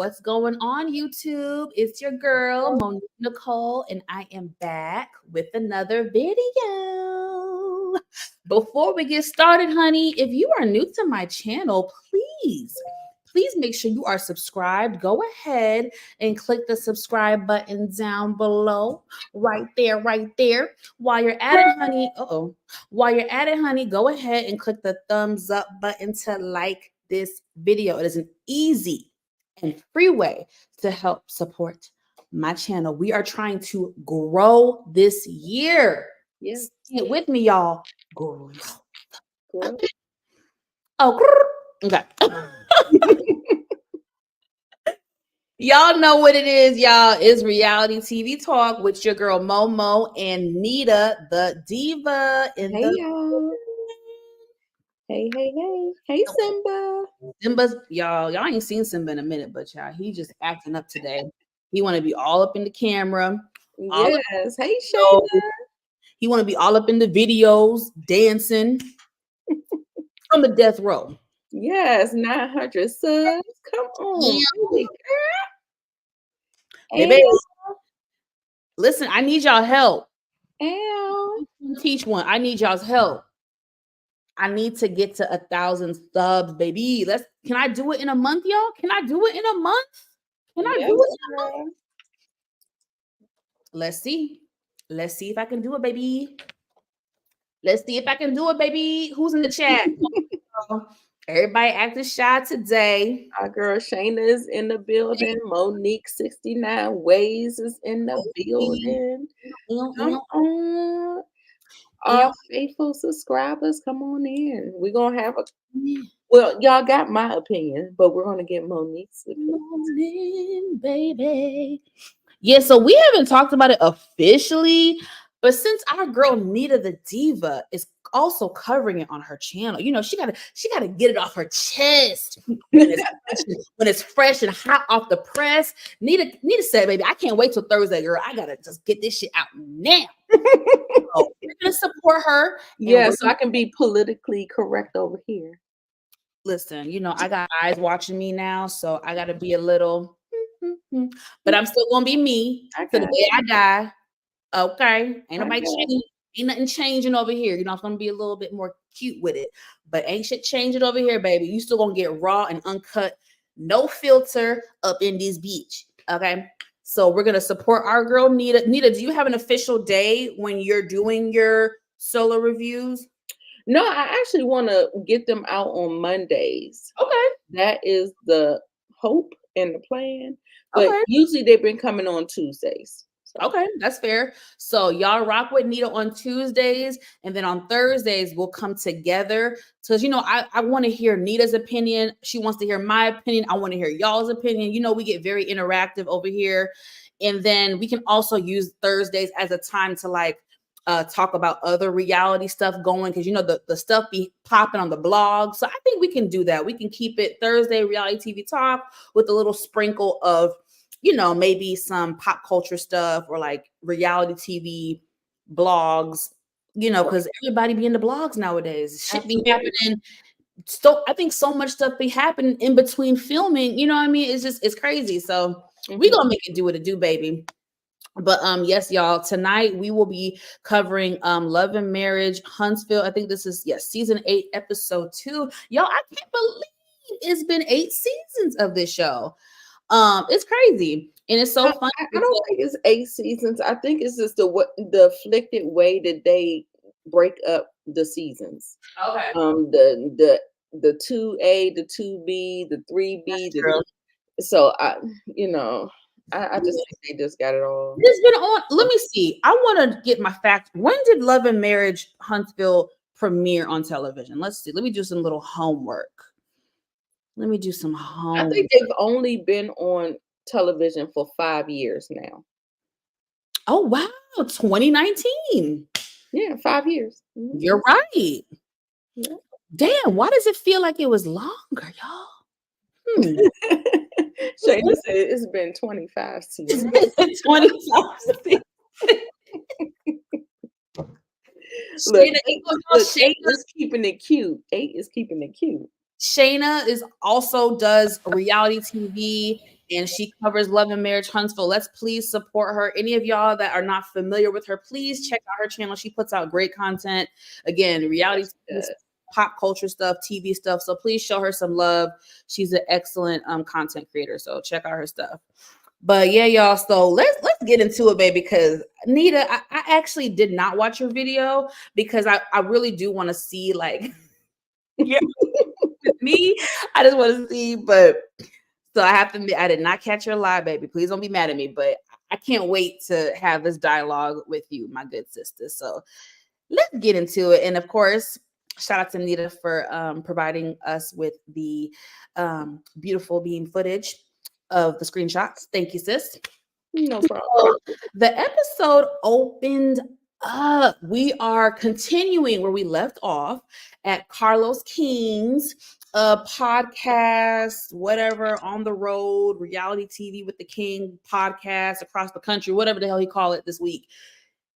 What's going on, YouTube? It's your girl, Monique Nicole, and I am back with another video. Before we get started, honey, if you are new to my channel, please make sure you are subscribed. Go ahead and click the subscribe button down below, right there. While you're at it, honey, go ahead and click the thumbs up button to like this video. It is an easy and free way to help support my channel. We are trying to grow this year. Yes. Stay with me, y'all. Grow. Oh, okay. Y'all know what it is, y'all. It's reality TV talk with your girl Momo and Nita, the diva. Hey, y'all. Hey, Simba. Simba's, y'all ain't seen Simba in a minute, but y'all, he just acting up today. He want to be all up in the camera. Yes. Hey, Shayna. He want to be all up in the videos, dancing from the death row. Yes, 900 subs. Come on, yeah. Baby. Listen, I need y'all help. Teach one. I need y'all's help. I need to get to 1,000 subs, baby. Can I do it in a month, y'all? Can I do it in a month? Can I do it in a month? Let's see. Let's see if I can do it, baby. Let's see if I can do it, baby. Who's in the chat? Everybody acting shy today. Our girl Shayna is in the building. Monique 69 Ways is in the building. Come on. All faithful subscribers, come on in. We're going to have well, y'all got my opinion, but we're going to get Monique's opinion. Baby. Yeah, so we haven't talked about it officially, but since our girl Nita the Diva is also covering it on her channel, you know, she gotta get it off her chest when it's fresh and hot off the press. Nita said, baby, I can't wait till Thursday, girl. I gotta just get this shit out now. So we're gonna support her. Yeah, so I can be politically correct over here. Listen, you know, I got eyes watching me now, so I gotta be a little, but I'm still gonna be me to the day I die. Okay, ain't nobody changing, ain't nothing changing over here. You know, I'm gonna be a little bit more cute with it, but ain't shit changing over here, baby. You still gonna get raw and uncut, no filter up in this beach. Okay, so we're gonna support our girl Nita. Nita, do you have an official day when you're doing your solo reviews? No, I actually want to get them out on Mondays. Okay, that is the hope and the plan. But usually they've been coming on Tuesdays. So. Okay, that's fair. So y'all rock with Nita on Tuesdays, and then on Thursdays we'll come together. Because, you know, I want to hear Nita's opinion. She wants to hear my opinion. I want to hear y'all's opinion. You know, we get very interactive over here. And then we can also use Thursdays as a time to like talk about other reality stuff going, because, you know, the stuff be popping on the blog. So I think we can do that. We can keep it Thursday reality TV talk with a little sprinkle of, you know, maybe some pop culture stuff or like reality TV blogs, you know, because everybody be in the blogs nowadays. Shit be happening. So I think so much stuff be happening in between filming. You know what I mean? It's crazy. So we gonna make it do what it do, baby. But yes, y'all, tonight we will be covering Love and Marriage Huntsville. I think this is season 8, episode 2. Y'all, I can't believe it's been 8 seasons of this show. It's crazy, and it's so funny. I don't think it's 8 seasons. I think it's just the afflicted way that they break up the seasons. Okay. The 2A, the 2B, the 3B. So I just think they just got it all. It's been on. Let me see. I want to get my facts. When did Love and Marriage Huntsville premiere on television? Let's see. Let me do some little homework. Let me do some homework. I think they've only been on television for 5 years now. Oh, wow. 2019. Yeah, 5 years. Mm-hmm. You're right. Yeah. Damn, why does it feel like it was longer, y'all? Shayna said it's been 25 seasons. 25 seasons. Look, 8 is keeping it cute. 8 is keeping it cute. Shayna also does reality TV, and she covers Love and Marriage Huntsville. Let's please support her. Any of y'all that are not familiar with her, please check out her channel. She puts out great content. Again, reality TV, pop culture stuff, TV stuff. So please show her some love. She's an excellent content creator. So check out her stuff. But yeah, y'all. So let's get into it, baby. Because Nita, I actually did not watch your video because I really do want to see like yeah me. I just want to see, but so I have to admit I did not catch your lie, baby. Please don't be mad at me, but I can't wait to have this dialogue with you, my good sister. So let's get into it. And of course, shout out to Nita for providing us with the beautiful beam footage of the screenshots. Thank you, sis. No problem. So the episode opened up. We are continuing where we left off at Carlos King's podcast, whatever, on the road, reality TV with the King podcast across the country, whatever the hell he call it this week.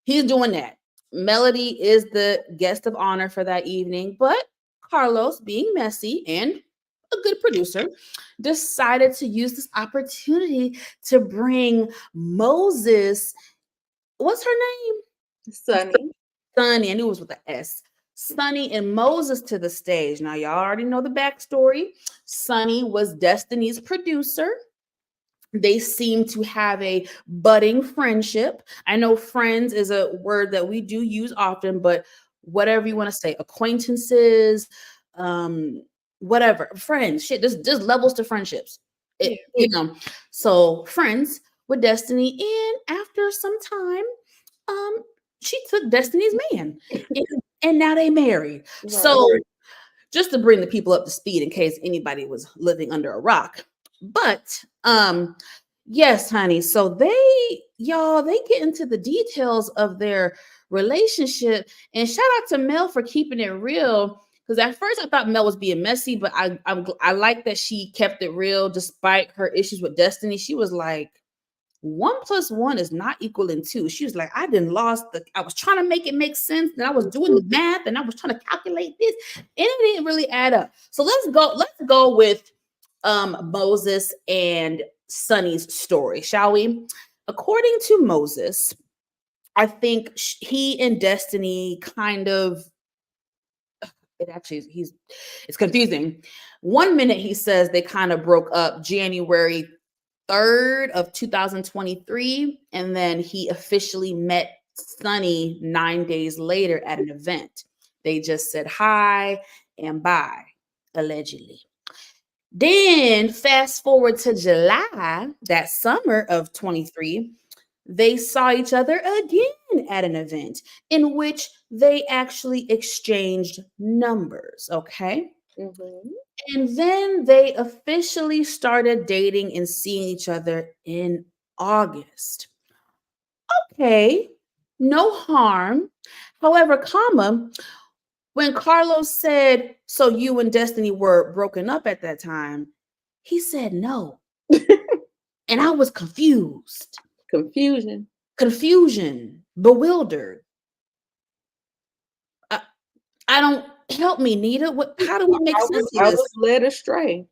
He's doing that. Melody is the guest of honor for that evening, but Carlos, being messy and a good producer, decided to use this opportunity to bring Moses. What's her name? Sunny. I knew it was with an S. Sunny and Moses to the stage. Now, y'all already know the backstory. Sunny was Destiny's producer. They seem to have a budding friendship. I know friends is a word that we do use often, but whatever you want to say, acquaintances, whatever, friends, shit, there's levels to friendships. You know, so friends with Destiny, and after some time, she took Destiny's man, and now they married. Right. So just to bring the people up to speed in case anybody was living under a rock. But yes, honey. So they get into the details of their relationship, and shout out to Mel for keeping it real. Because at first I thought Mel was being messy, but I like that she kept it real despite her issues with Destiny. She was like, 1 + 1 is not equaling 2. She was like, I was trying to make it make sense, and I was doing the math, and I was trying to calculate this, and it didn't really add up. So let's go with Moses and Sunny's story, shall we? According to Moses, I think he and Destiny kind of, it's confusing. 1 minute he says they kind of broke up January 3rd of 2023, and then he officially met Sunny 9 days later at an event. They just said hi and bye, allegedly. Then fast forward to July, that summer of 23, they saw each other again at an event in which they actually exchanged numbers, okay? Mm-hmm. And then they officially started dating and seeing each other in August. Okay, no harm. However, when Carlos said, so you and Destiny were broken up at that time, he said no. And I was confused. Confusion, bewildered. I don't, help me, Nita. How do we make sense of this? I was led astray.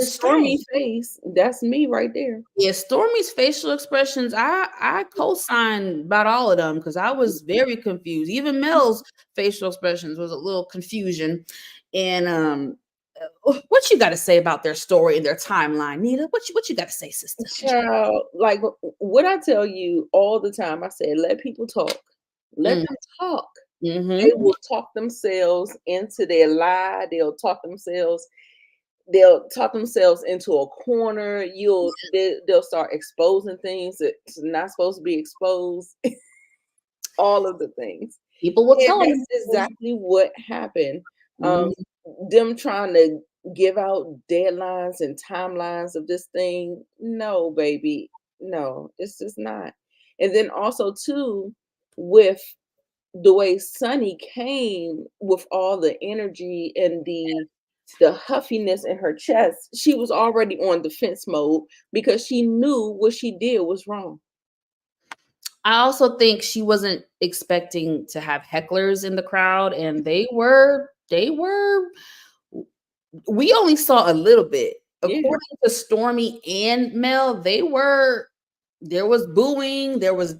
Stormy face. That's me right there. Yeah, Stormy's facial expressions, I co-sign about all of them because I was very confused. Even Mel's facial expressions was a little confusion. And what you got to say about their story and their timeline, Nita? What you got to say, sister? Child, like what I tell you all the time, I said, let people talk. Let them talk. Mm-hmm. They will talk themselves into their lie. They'll talk themselves into a corner. They'll start exposing things that's not supposed to be exposed. All of the things. People will tell them exactly what happened. Them trying to give out deadlines and timelines of this thing. No, baby. No, it's just not. And then also too, with the way Sunny came with all the energy and the huffiness in her chest, she was already on defense mode because she knew what she did was wrong. I also think she wasn't expecting to have hecklers in the crowd, and they were we only saw a little bit. Yeah. According to Stormy and Mel, there was booing, there was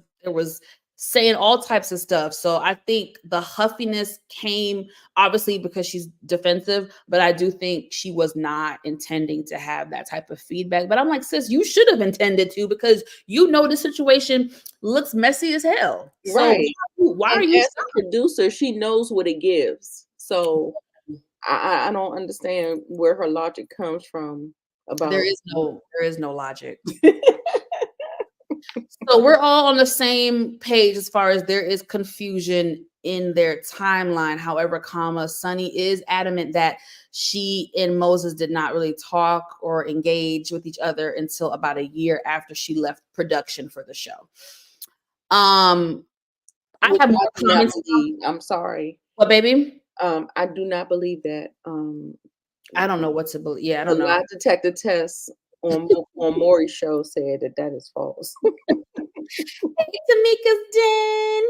saying all types of stuff. So I think the huffiness came obviously because she's defensive, but I do think she was not intending to have that type of feedback. But I'm like, sis, you should have intended to, because you know the situation looks messy as hell. So Right. why And are you as a producer, she knows what it gives. So I don't understand where her logic comes from about there is no logic. So we're all on the same page as far as there is confusion in their timeline. However, Sunny is adamant that she and Moses did not really talk or engage with each other until about a year after she left production for the show. I which have more I do not comments. believe. I'm sorry. What, baby? I do not believe that. I don't know what to believe. Yeah, I The don't know. lie detector test on Maury's show said that is false. Hey, Tamika's Den.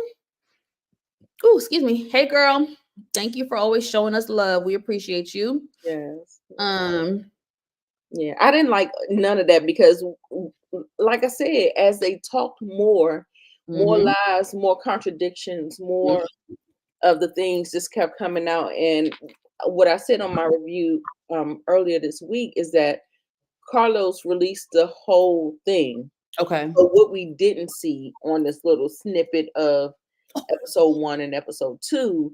Oh, excuse me. Hey, girl. Thank you for always showing us love. We appreciate you. Yes. Um, Yeah, I didn't like none of that because, like I said, as they talked more mhm, lies, more contradictions, mhm. more of the things just kept coming out. And what I said on my review earlier this week is that Carlos released the whole thing. Okay. But what we didn't see on this little snippet of episode 1 and episode 2,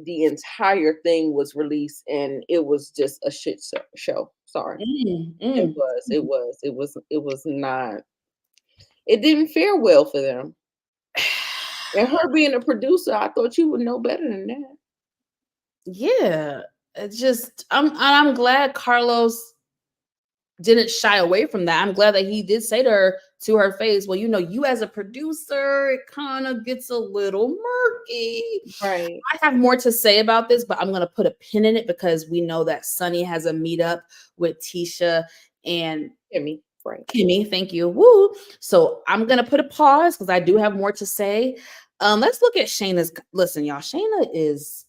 the entire thing was released, and it was just a shit show. Sorry. Mm, It mm. was. It was not. It didn't fare well for them. And her being a producer, I thought you would know better than that. Yeah, it's just I'm glad Carlos didn't shy away from that. I'm glad that he did say to her face, well, you as a producer, it kind of gets a little murky. Right. I have more to say about this, but I'm going to put a pin in it because we know that Sunny has a meetup with Tisha and Kimmy. Right. Kimmy. Thank you. Woo. So I'm going to put a pause because I do have more to say. Let's look at Shayna's. Listen, y'all, Shayna is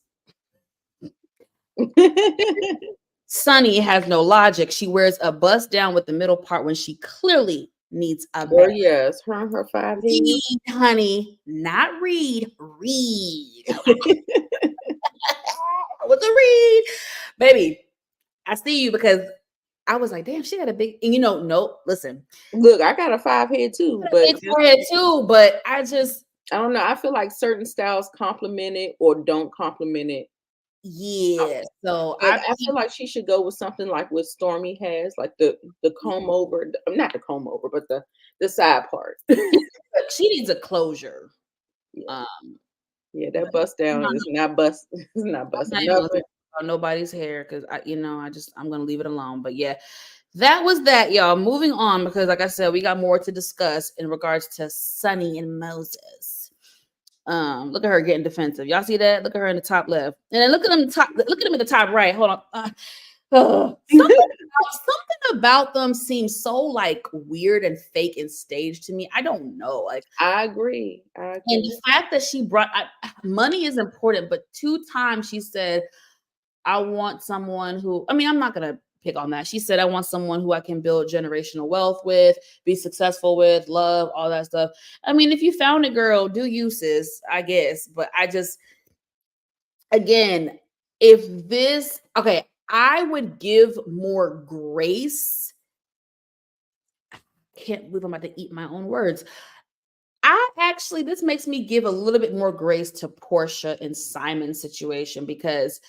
Sunny has no logic. She wears a bust down with the middle part when she clearly needs a Well, bag. yes, her 5 Read, heels. honey, not read. Read. What's a read, baby? I see you because I was like, damn, she got a big. And nope. Listen, Look, I got a 5 head too, but big forehead too. But I don't know. I feel like certain styles complement it or don't complement it. yeah. So But I feel like she should go with something like what Stormy has, like the comb over, not the comb over, but the side part. she needs a closure. Yeah, Um, yeah, that bust down is not bust. It's not I'm busting not even gonna nothing. talk about nobody's hair because I'm gonna leave it alone. But yeah, that was that, y'all. Moving on because, like I said, we got more to discuss in regards to Sunny and Moses. Look at her getting defensive. Y'all see that? Look at her in the top left, and then look at him top. Look at him in the top right. Hold on. Something about them seems so like weird and fake and staged to me. I don't know. Like, I agree. and the fact that she brought money is important, but 2 times she said, I want someone who, I'm not going to pick on that. She said, I want someone who I can build generational wealth with, be successful with, love, all that stuff. If you found a girl, do you, sis, I guess. But again, I would give more grace. Can't believe I'm about to eat my own words. This makes me give a little bit more grace to Portia and Simon's situation because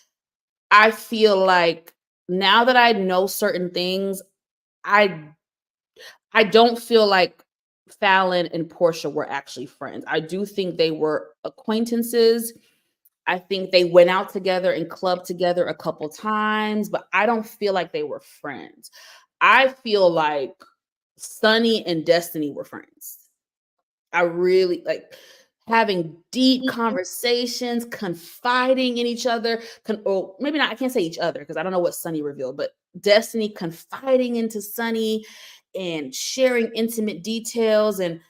I feel like now that I know certain things, I don't feel like Fallon and Portia were actually friends. I do think they were acquaintances. I think they went out together and clubbed together a couple times, but I don't feel like they were friends. I feel like Sunny and Destiny were friends. I really like having deep conversations, confiding in each other, or maybe not, I can't say each other because I don't know what Sunny revealed, but Destiny confiding into Sunny and sharing intimate details. And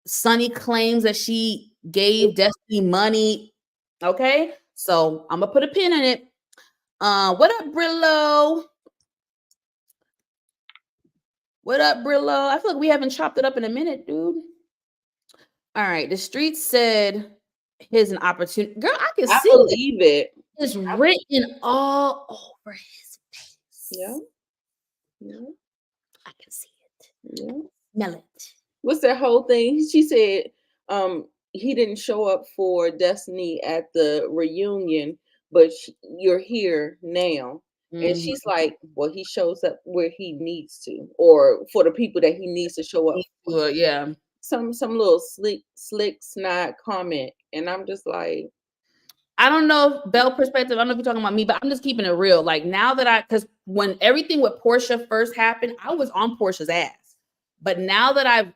Sunny claims that she gave Destiny money. Okay. So I'm going to put a pin in it. What up, Brillo? What up, Brillo? I feel like we haven't chopped it up in a minute, dude. All right. The street said, here's an opportunity. Girl, I can see believe it. It's written all over his face. Yeah. Yeah. I can see it. Yeah. Smell it. What's that whole thing? She said, he didn't show up for Destiny at the reunion, but you're here now. And she's like, well, he shows up where he needs to, or for the people that he needs to show up for. Yeah. Some little slick snide comment. And I'm just like, I don't know, Belle perspective. I don't know if you're talking about me, but I'm just keeping it real. Like now that because when everything with Portia first happened, I was on Portia's ass. But now that I've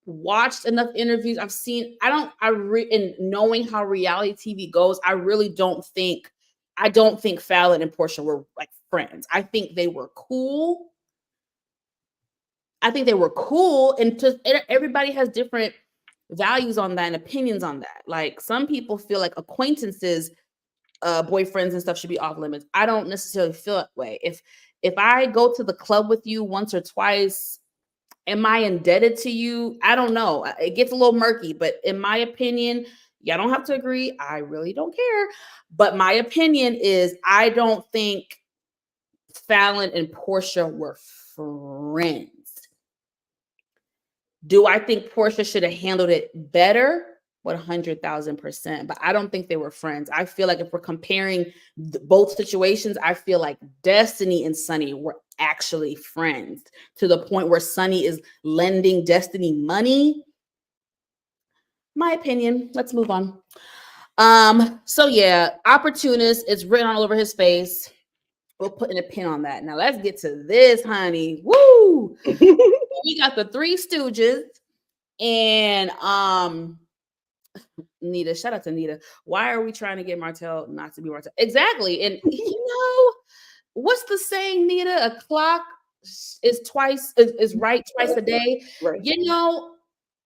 watched enough interviews, I've seen, and knowing how reality TV goes, I don't think Fallon and Portia were like friends. I think they were cool. And everybody has different values on that and opinions on that. Like some people feel like acquaintances, boyfriends and stuff should be off limits. I don't necessarily feel that way. If I go to the club with you once or twice, am I indebted to you? I don't know. It gets a little murky, but in my opinion, y'all don't have to agree. I really don't care. But my opinion is I don't think Fallon and Portia were friends. Do I think Portia should have handled it better? 100,000%. But I don't think they were friends. I feel like if we're comparing both situations, I feel like Destiny and Sunny were actually friends to the point where Sunny is lending Destiny money. My opinion. Let's move on. So yeah, opportunist. It's written all over his face. We're putting a pin on that. Now let's get to this, honey. Woo! We got the Three Stooges and Nita. Shout out to Nita. Why are we trying to get Martell not to be Martell? Exactly. And what's the saying, Nita? A clock is right twice a day. Right.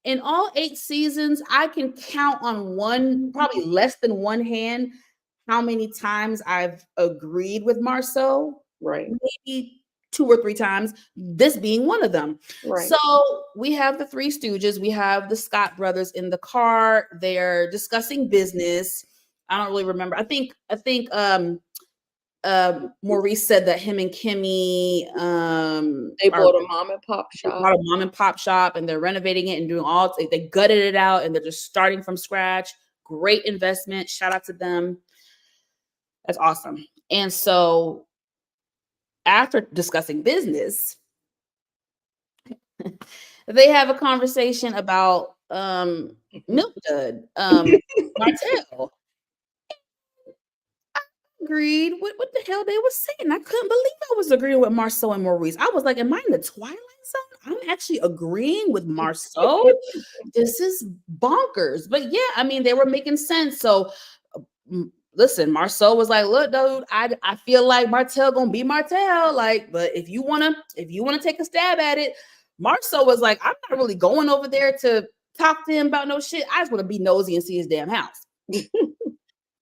In all 8 seasons, I can count on one, probably less than one hand, how many times I've agreed with Marceau. Right. Maybe 2 or 3 times, this being one of them. Right. So we have the Three Stooges. We have the Scott brothers in the car. They're discussing business. I don't really remember. I think Maurice said that him and Kimmy they bought a mom and pop shop. Bought a mom and pop shop, and they're renovating it and doing they gutted it out, and they're just starting from scratch. Great investment. Shout out to them. That's awesome. And so after discussing business, they have a conversation about Milk Dud, Martell. I agreed with what the hell they were saying. I couldn't believe I was agreeing with Marceau and Maurice. I was like, am I in the Twilight Zone? I'm actually agreeing with Marceau. This is bonkers. But yeah, I mean, they were making sense. So listen, Marceau was like, look, dude, I feel like Martell gonna be Martell. Like, but if you wanna take a stab at it, Marceau was like, I'm not really going over there to talk to him about no shit. I just want to be nosy and see his damn house.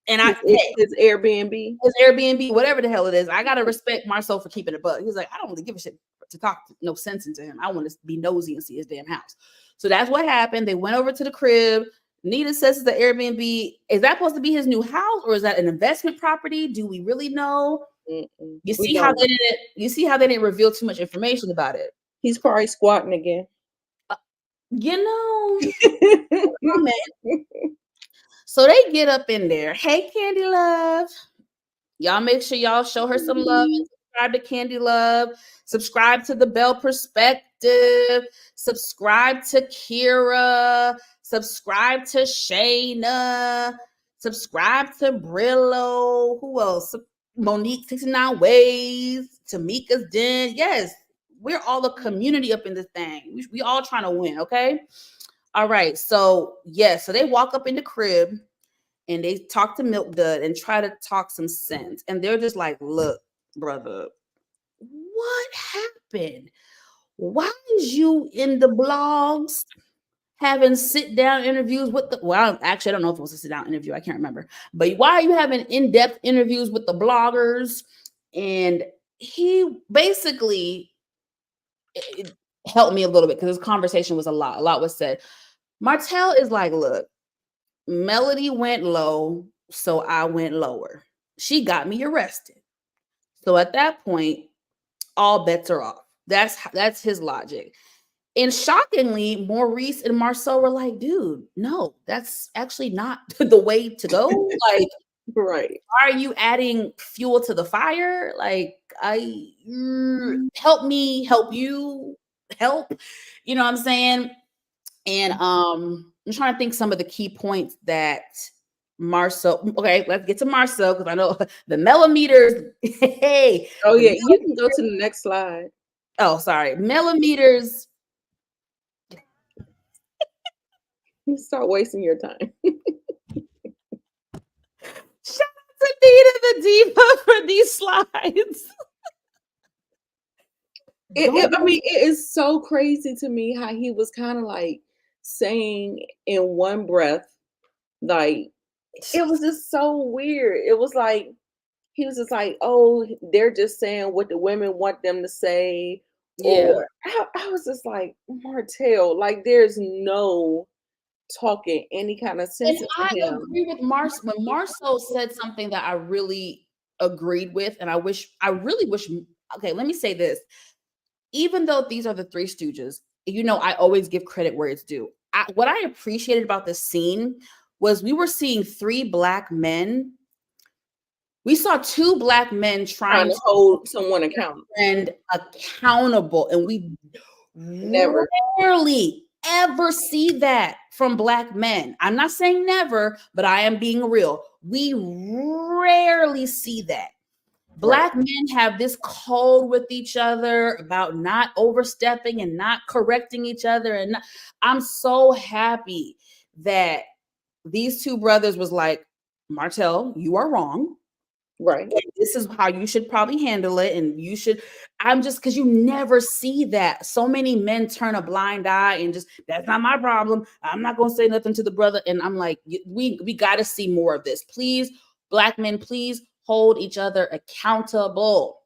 And his Airbnb, whatever the hell it is. I gotta respect Marceau for keeping it bug. He's like, I don't really give a shit to talk no sense into him. I want to be nosy and see his damn house. So that's what happened. They went over to the crib. Nita says it's the Airbnb. Is that supposed to be his new house, or is that an investment property? Do we really know? You see how they didn't reveal too much information about it. He's probably squatting again. So they get up in there. Hey, Candy Love. Y'all make sure y'all show her some love and subscribe to Candy Love. Subscribe to the Belle Perspective. Subscribe to Kira. Subscribe to Shayna. Subscribe to Brillo. Who else? Monique 69 Ways. Tamika's Den. Yes, we're all a community up in this thing. We all trying to win, okay? All right. So, so they walk up in the crib and they talk to Milk Dud and try to talk some sense. And they're just like, look, brother, what happened? Why is you in the blogs having sit down interviews with the, well, actually, I don't know if it was a sit down interview. I can't remember. But why are you having in-depth interviews with the bloggers? And he basically it helped me a little bit because this conversation was a lot. A lot was said. Martell is like, look, Melody went low, so I went lower. She got me arrested. So at that point, all bets are off. That's his logic. And shockingly, Maurice and Marceau were like, dude, no, that's actually not the way to go. Like, right. why are you adding fuel to the fire? Like, help me, help you, help. You know what I'm saying? And I'm trying to think some of the key points that Marceau. Okay, let's get to Marceau because I know the millimeters. Hey. Oh yeah, you can go to the next slide. Oh, sorry. Millimeters. You start wasting your time. Shout out to Nita the Diva for these slides. I mean, it is so crazy to me how he was kind of like saying in one breath, like, it was just so weird. It was like, he was just like, oh, they're just saying what the women want them to say. Yeah. Or I was just like, Martell, like, there's no talking any kind of sense. And I agree with Marceau. When Marceau said something that I really agreed with, and I really wish, okay, let me say this. Even though these are the Three Stooges, you know, I always give credit where it's due. What I appreciated about this scene was we were seeing three Black men. We saw two Black men trying to hold someone accountable. And we never rarely ever see that from Black men. I'm not saying never, but I am being real. We rarely see that. Black men have this code with each other about not overstepping and not correcting each other. And I'm so happy that these two brothers was like, Martell, you are wrong. Right. And this is how you should probably handle it. And you should, because you never see that. So many men turn a blind eye and just, that's not my problem. I'm not going to say nothing to the brother. And I'm like, we got to see more of this. Please, Black men, please hold each other accountable.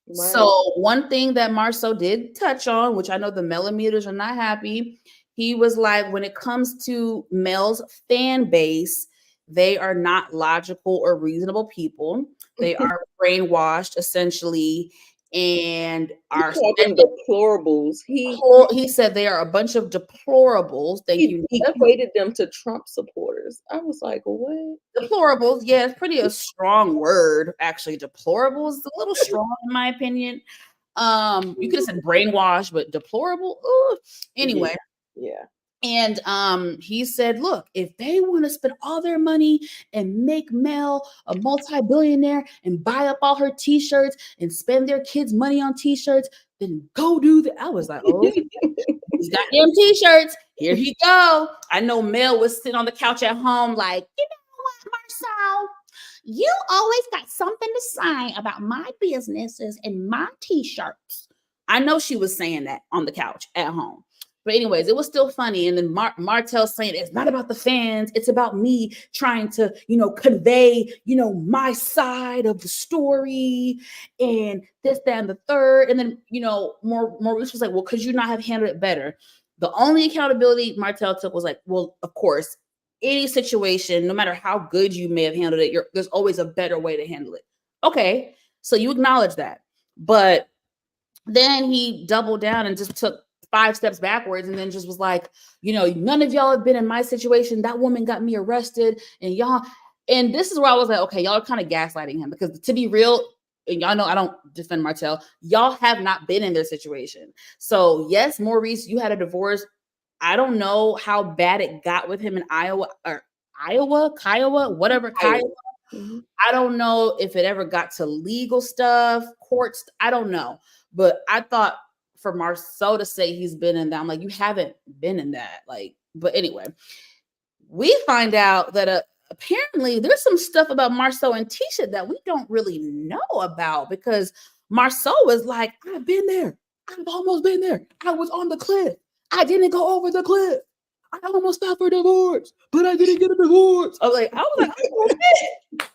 Right. So one thing that Marceau did touch on, which I know the millimeters are not happy, he was like, when it comes to Mel's fan base, they are not logical or reasonable people. They are brainwashed, essentially, and are deplorables. He said they are a bunch of deplorables. He equated them to Trump supporters. I was like, what? Deplorables, yeah, it's pretty a strong word, actually. Deplorables is a little strong, in my opinion. You could have said brainwashed, but deplorable. Ooh. Anyway. Yeah. And he said, look, if they want to spend all their money and make Mel a multi-billionaire and buy up all her t-shirts and spend their kids' money on t-shirts, then go do that. I was like, oh, these goddamn t-shirts. Here he go. I know Mel was sitting on the couch at home like, you know what, Marceau? You always got something to say about my businesses and my t-shirts. I know she was saying that on the couch at home. But anyways, it was still funny. And then Martell saying it's not about the fans. It's about me trying to, convey, my side of the story and this, that, and the third. And then, Maurice was like, well, could you not have handled it better? The only accountability Martell took was like, well, of course, any situation, no matter how good you may have handled it, there's always a better way to handle it. Okay. So you acknowledge that. But then he doubled down and just took 5 steps backwards and then just was like, none of y'all have been in my situation. That woman got me arrested and this is where I was like, okay, y'all are kind of gaslighting him because to be real, and y'all know I don't defend Martell, y'all have not been in their situation. So yes, Maurice, you had a divorce. I don't know how bad it got with him in Iowa. Mm-hmm. I don't know if it ever got to legal stuff, courts. I don't know. But I thought for Marceau to say he's been in that, I'm like, you haven't been in that. But anyway, we find out that apparently there's some stuff about Marceau and Tisha that we don't really know about because Marceau was like, I've been there. I've almost been there. I was on the cliff. I didn't go over the cliff. I almost filed for divorce, but I didn't get a divorce. I was like, oh shit.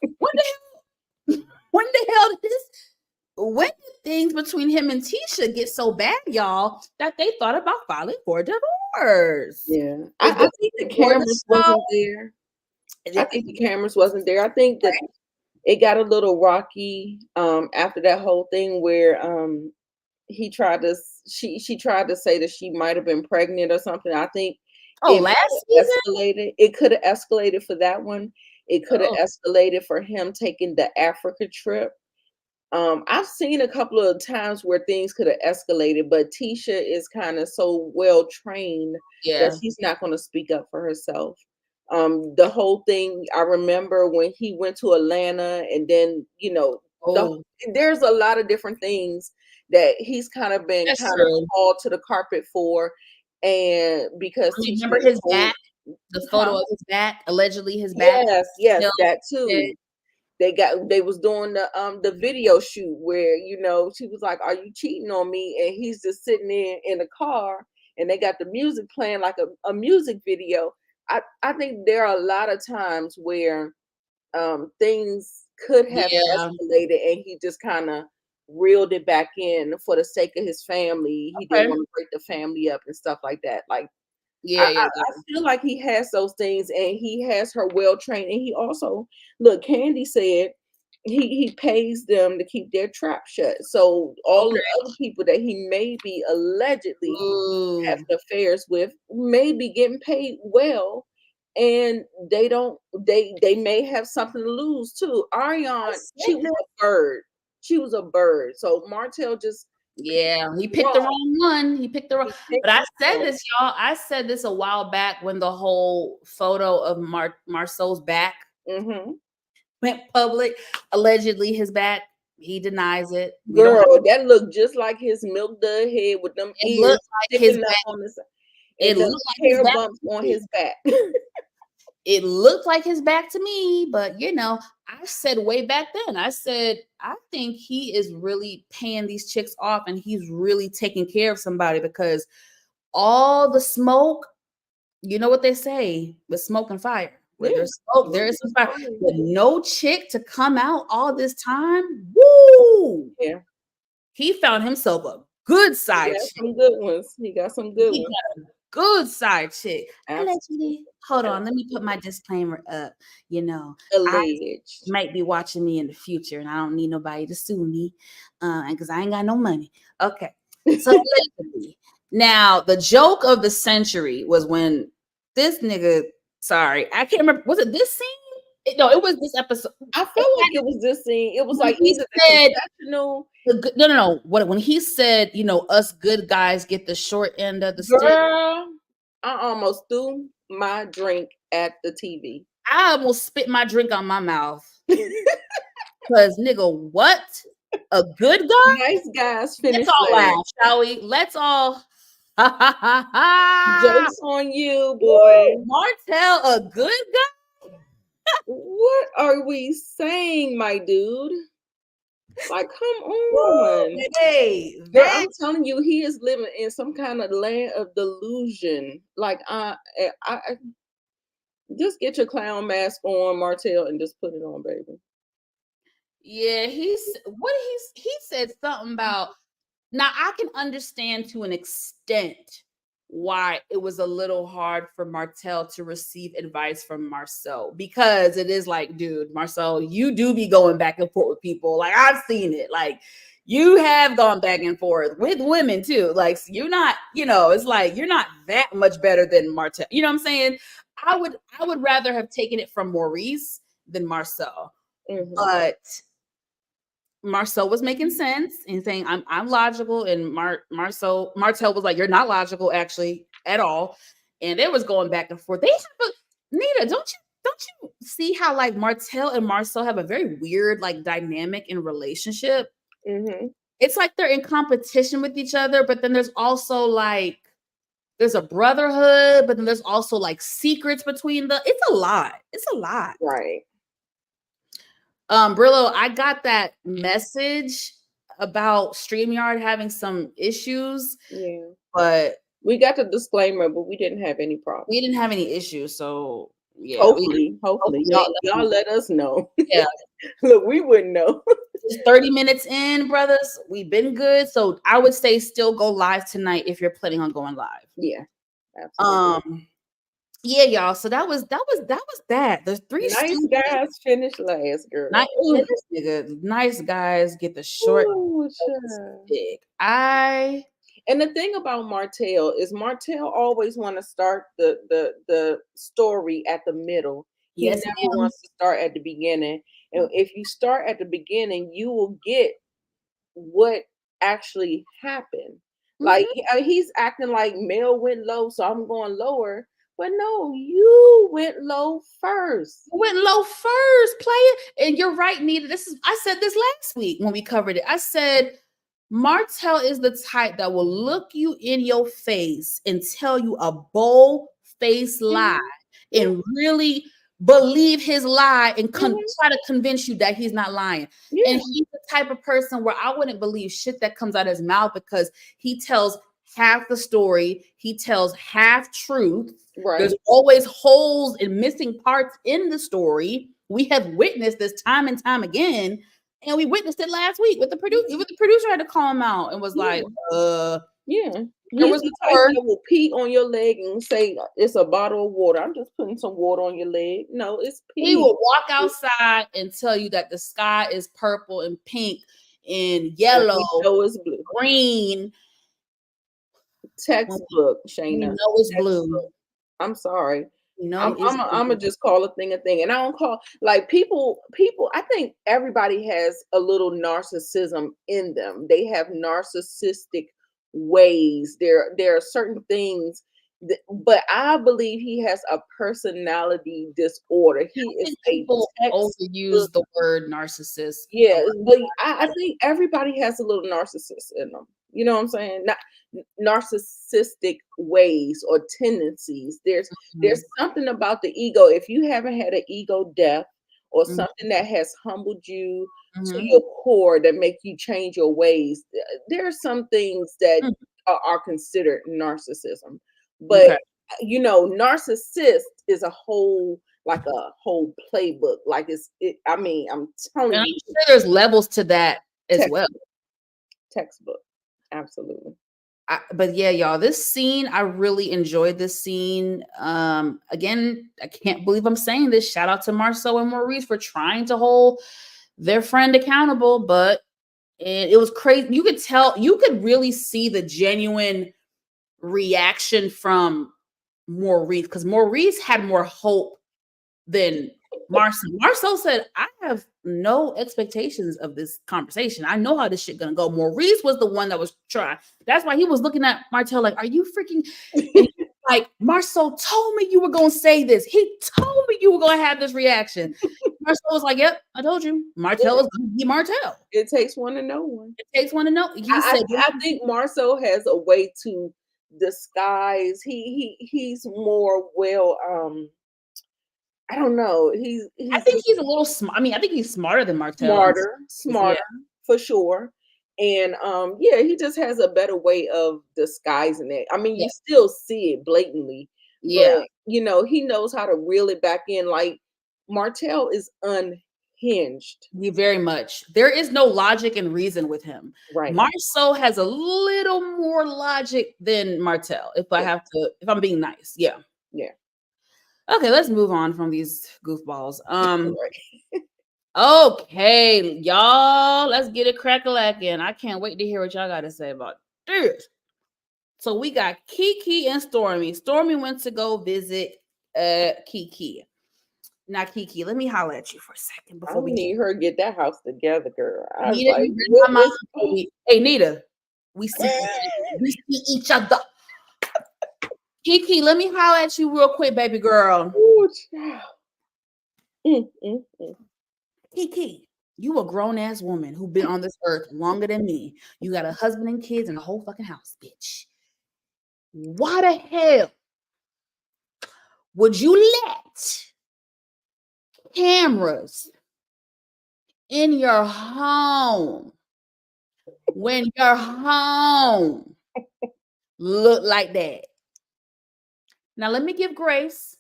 When the hell did this? When did things between him and Tisha get so bad, y'all, that they thought about filing for divorce? Yeah, I think the cameras wasn't there. I think the cameras wasn't there. I think that it got a little rocky after that whole thing where he tried to she tried to say that she might have been pregnant or something. I think it last might have season? escalated. It could have escalated for that one. It could have Oh, escalated for him taking the Africa trip. I've seen a couple of times where things could have escalated, but Tisha is kind of so well trained that yeah. she's not going to speak up for herself. The whole thing, I remember when he went to Atlanta, and then Oh, there's a lot of different things that he's kind of been that's kind of true. called to the carpet for, and because Remember Tisha his told, back? The photo huh? of his back, allegedly his back. Yes, Still, yes, that too. They was doing the video shoot where she was like, "Are you cheating on me?" And he's just sitting in the car, and they got the music playing like a music video. I think there are a lot of times where things could have yeah. escalated, and he just kind of reeled it back in for the sake of his family. He didn't Okay. want to break the family up and stuff like that. Like I, Yeah, I, yeah, I feel like he has those things, and he has her well trained, and he also look. Candy said he pays them to keep their trap shut. So all the okay. other people that he may be allegedly Ooh. having affairs with may be getting paid well, and they don't. They may have something to lose too. I Ariane, she said was that. a bird. She was a bird. So Martell just Yeah, he picked the wrong. wrong one. He picked the wrong. He picked But I said wrong. this, y'all. I said this a while back when the whole photo of Marceau's back Mm-hmm. went public. Allegedly, his back. He denies it. We don't have. Girl, that looked just like his milk dud head with them It ears looked like his sticking up back. on the side It and the looked like his hair back. bumps on his back. It looked like his back to me, but I said way back then, I said, I think he is really paying these chicks off and he's really taking care of somebody because all the smoke, you know what they say with smoke and fire. Where Yeah. there's smoke, there Smoke is some is fire. fire. But no chick to come out all this time. Woo! Yeah. He found himself a good He side got chick. some good ones. He got some good He ones. good side chick. Absolutely. Allegedly. Hold on, let me put my Absolutely. disclaimer up. I Alleged. might be watching me in the future, and I don't need nobody to sue me, because I ain't got no money. Okay, so allegedly. Now the joke of the century was when this nigga. Sorry, I can't remember. Was it this scene? No, it was this episode. I felt like it was this scene. It was When like he either the said confessional. no. What when he said, us good guys get the short end of the stick. Girl, I almost threw my drink at the TV. I almost spit my drink on my mouth. Cause nigga, what? A good guy? Nice guys Let's finish all last. laugh, shall we? Let's all ha ha ha ha. Jokes on you, boy. Martell, a good guy? What are we saying, my dude? Like, come Woo, on. hey, Girl, that I'm telling you, he is living in some kind of land of delusion. Like, I just get your clown mask on, Martell, and just put it on, baby. yeah, he said something about now I can understand to an extent why it was a little hard for Martell to receive advice from Marceau because it is like, dude, Marceau, you do be going back and forth with people. Like I've seen it. Like you have gone back and forth with women too. Like you're not, it's like you're not that much better than Martell. You know what I'm saying? I would rather have taken it from Maurice than Marceau. Mm-hmm. But Marceau was making sense and saying I'm logical, and Marceau Martell was like, you're not logical actually at all, and they was going back and forth. They have Nita, don't you see how like Martell and Marceau have a very weird like dynamic in relationship? Mm-hmm. It's like they're in competition with each other, but then there's also like there's a brotherhood, but then there's also like secrets between the. It's a lot. It's a lot. Right. Brillo, I got that message about StreamYard having some issues, Yeah. but We got the disclaimer, but we didn't have any We problems. didn't have any issues, so yeah, Hopefully, hopefully, y'all let us know. yeah. Look, we wouldn't know. Just 30 minutes in, brothers. We've been good. So I would say still go live tonight if you're planning on going live. Yeah, absolutely. Yeah, y'all. So that. The three Nice stupid guys finish last, girl. nice Ooh, nigga, nice guys get the short ooh, child. stick. And the thing about Martell is Martell always want to start the story at the middle. He Yes, never ma'am. wants to start at the beginning. And if you start at the beginning, you will get what actually happened. Like Mhm. he's acting like Mel went low, so I'm going lower. But no, you went low first. Went low first, player. And you're right, Nita. I said this last week when we covered it. I said Martell is the type that will look you in your face and tell you a bold face lie Mhm, and really believe his lie and mhm. try to convince you that he's not lying. And Yeah, he's the type of person where I wouldn't believe shit that comes out of his mouth because he tells half the story, he tells half truth. There's right. always holes and missing parts in the story. We have witnessed this time and time again. And we witnessed it last week with the producer. Even the producer had to call him out and was like, Yeah, yeah. there He's was the type more. that will pee on your leg and say it's a bottle of water. I'm just putting some water on your leg. No, it's He pee. will walk outside and tell you that the sky is purple and pink and And yellow, we know it's blue. green. Textbook, We Shayna. know it's blue. Textbook. I'm sorry. We know I'm it's I'm a, I'm blue. gonna just call a thing a thing, and I don't call like people. I think everybody has a little narcissism in them. They have narcissistic ways. There are certain things, but I believe he has a personality disorder. I He is think a people textbook. overuse the word narcissist a Yeah, lot. but I think everybody has a little narcissist in them. You know what I'm saying? Not narcissistic ways or tendencies. There's Mhm, something about the ego. If you haven't had an ego death or mhm, something that has humbled you to mhm, your core that make you change your ways, there are some things that mhm. are considered narcissism. But Okay. narcissist is a whole like a whole playbook. Like I mean, I'm And telling I'm you, sure there's levels to that as well. textbook, textbook. Absolutely. But yeah, y'all, this scene, I really enjoyed this scene. Again, I can't believe I'm saying this. Shout out to Marceau and Maurice for trying to hold their friend accountable, but it was crazy. You could tell, you could really see the genuine reaction from Maurice because Maurice had more hope than Marcel. Marcel said, I have no expectations of this conversation. I know how this shit gonna go. Maurice was the one that was trying. That's why he was looking at Martel like, are you freaking? And he was like, Marcel told me you were gonna say this. He told me you were gonna have this reaction. Marcel was like, yep, I told you. Martel is gonna be Martel. It takes one to know one. It takes one to know. He I, said, I, I think Marceau has a way to disguise. He's more well. I don't know. I He's think he's a little smart. I mean, I think he's smarter than Martel. Yeah, smarter for sure. And yeah, he just has a better way of disguising it. I mean, yeah, you still see it blatantly, but yeah. he knows how to reel it back in. Like Martell is unhinged. You very much. There is no logic and reason with him. Right. Marceau has a little more logic than Martel, Yeah. if I'm being nice. Yeah. Yeah. Okay, let's move on from these goofballs. Right. Okay, y'all, let's get it crack-a-lackin'. I can't wait to hear what y'all got to say about this. So we got Kiki and Stormy. Stormy went to go visit Kiki. Now, Kiki, let me holler at you for a second I before we get need her to get that house together, girl. I was Nita, like, you read what my is mind. Hey, Nita, we see each other. Kiki, let me holler at you real quick, baby girl. Ooh, child. Mm. Kiki, you a grown ass woman who been on this earth longer than me. You got a husband and kids and a whole fucking house, bitch. Why the hell would you let cameras in your home when your home look like that. Now, let me give grace.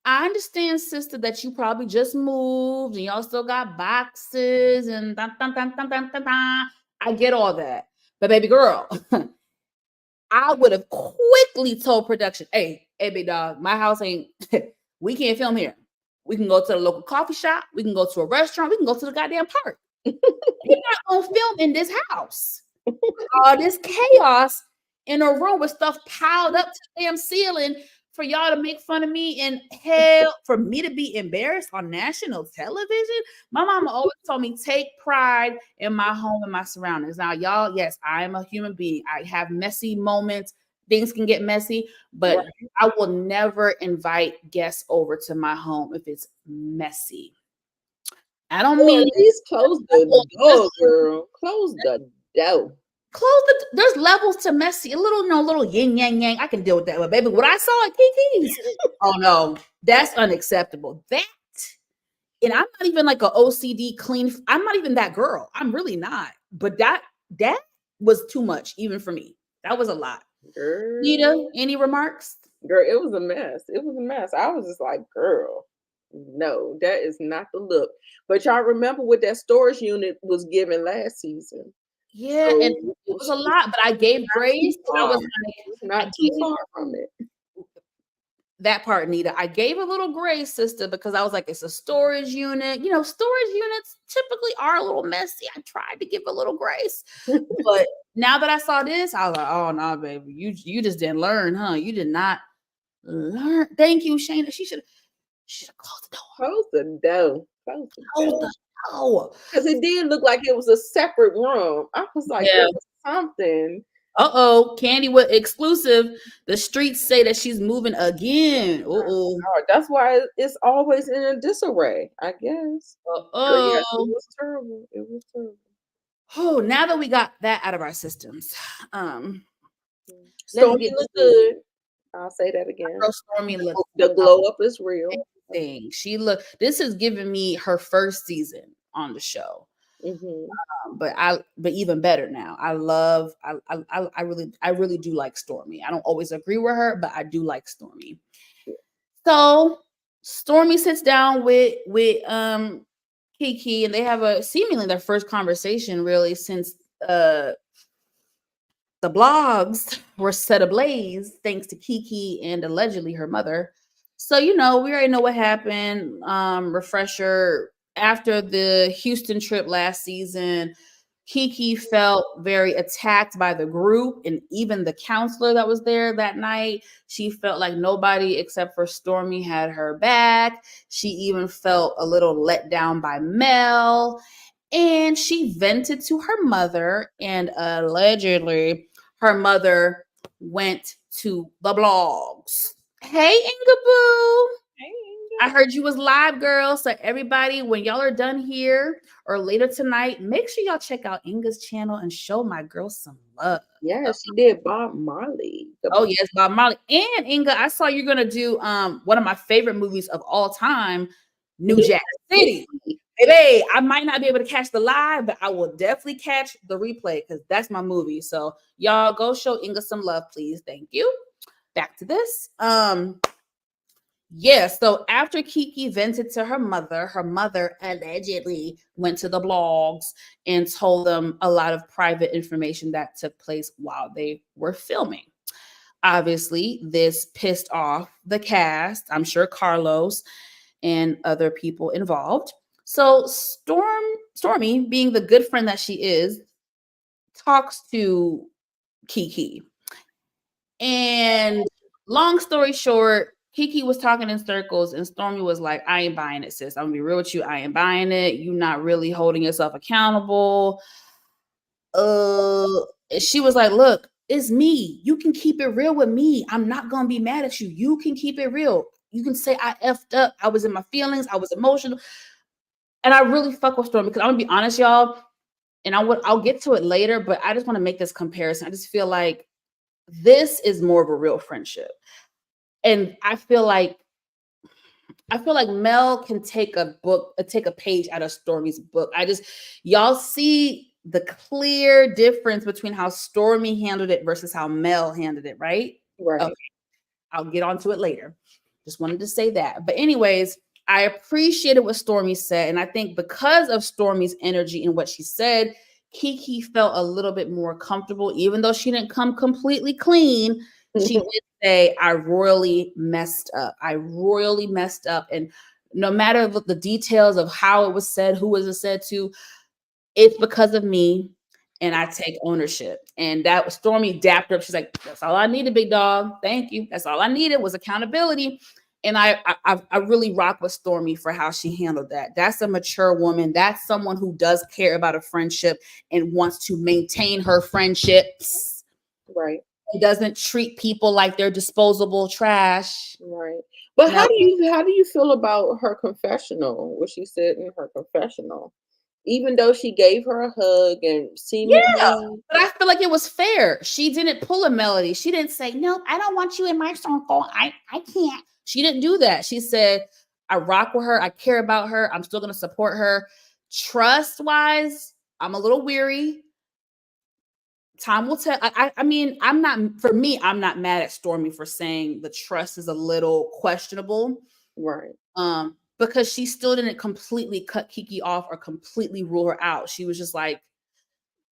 I understand, sister, that you probably just moved and y'all still got boxes and dun, dun, dun, dun, dun, dun, dun. I get all that. But baby girl, I would have quickly told production, hey, big dog, my house ain't, we can't film here. We can go to the local coffee shop. We can go to a restaurant. We can go to the goddamn park. You're not going to film in this house. All this chaos in a room with stuff piled up to the damn ceiling for y'all to make fun of me, and hell, for me to be embarrassed on national television. My mama always told me, take pride in my home and my surroundings. Now, y'all, yes, I am a human being. I have messy moments. Things can get messy, but I will never invite guests over to my home if it's messy. I don't mean at least close the door, girl. Close the door. There's levels to messy, a little yin yang. I can deal with that. But baby, what I saw at Kiki's, oh no, that's unacceptable. That, and I'm not even like an OCD clean. I'm not even that girl. I'm really not. But that was too much, even for me. That was a lot. Girl. Nita, any remarks? Girl, it was a mess. It was a mess. I was just like, girl, no, that is not the look. But y'all remember what that storage unit was given last season? Yeah, so, and it was a lot, but I gave grace. I was like, not too far from it. That part, Nita. I gave a little grace, sister, because I was like, it's a storage unit. You know, storage units typically are a little messy. I tried to give a little grace. But now that I saw this, I was like, oh no, baby. You just didn't learn, huh? You did not learn. Thank you, Shayna. She should have closed the door. Close the door. Close the door. Oh, because it did look like it was a separate room. I was like, there was something. Candy with exclusive. The streets say that she's moving again. That's why it's always in a disarray, I guess. Yes, it was terrible. It was terrible. Oh, now that we got that out of our systems, Stormy look good. I'll say that again. Stormy look. The glow up is real. Thing. This is giving me her first season on the show. But even better now. I really do like Stormy. I don't always agree with her, but I do like Stormy. So Stormy sits down with Kiki, and they have seemingly their first conversation really since the blogs were set ablaze thanks to Kiki and allegedly her mother. So, we already know what happened. Refresher, after the Houston trip last season, Kiki felt very attacked by the group and even the counselor that was there that night. She felt like nobody except for Stormy had her back. She even felt a little let down by Mel. And she vented to her mother, and allegedly her mother went to the blogs. Hey, Inga Boo. Hey, Inga. I heard you was live, girl. So everybody, when y'all are done here or later tonight, make sure y'all check out Inga's channel and show my girl some love. Yeah, she did Bob Marley. Yes, Bob Marley. And Inga, I saw you're gonna do one of my favorite movies of all time, New Jack City. Baby, I might not be able to catch the live, but I will definitely catch the replay because that's my movie. So y'all go show Inga some love, please. Thank you. Back to this. So after Kiki vented to her mother allegedly went to the blogs and told them a lot of private information that took place while they were filming. Obviously, this pissed off the cast, I'm sure Carlos and other people involved. So Stormy, being the good friend that she is, talks to Kiki. And long story short, Kiki was talking in circles and Stormy was like, I ain't buying it, sis. I'm gonna be real with you. I ain't buying it. You're not really holding yourself accountable. She was like, look, it's me. You can keep it real with me. I'm not gonna be mad at you. You can keep it real. You can say I effed up. I was in my feelings. I was emotional. And I really fuck with Stormy because I'm gonna be honest, y'all. And I'll get to it later, but I just want to make this comparison. I just feel like this is more of a real friendship. And I feel like Mel can take a page out of Stormy's book. Y'all see the clear difference between how Stormy handled it versus how Mel handled it, right? Right. Okay. I'll get onto it later. Just wanted to say that. But anyways, I appreciated what Stormy said. And I think because of Stormy's energy and what she said, Kiki felt a little bit more comfortable, even though she didn't come completely clean. She did say, I royally messed up. I royally messed up. And no matter the details of how it was said, who was it said to, it's because of me. And I take ownership. And that Stormy dapped up. She's like, that's all I needed, big dog. Thank you. That's all I needed was accountability. And I really rock with Stormy for how she handled that. That's a mature woman. That's someone who does care about a friendship and wants to maintain her friendships. Right. It doesn't treat people like they're disposable trash. Right. But how do you feel about her confessional? What she said in her confessional? Even though she gave her a hug and seemingly, but I feel like it was fair. She didn't pull a Melody. She didn't say, nope, I don't want you in my circle. I can't. She didn't do that. She said, I rock with her. I care about her. I'm still going to support her. Trust-wise, I'm a little weary. Time will tell. I mean, I'm not mad at Stormy for saying the trust is a little questionable. right. Because she still didn't completely cut Kiki off or completely rule her out. She was just like,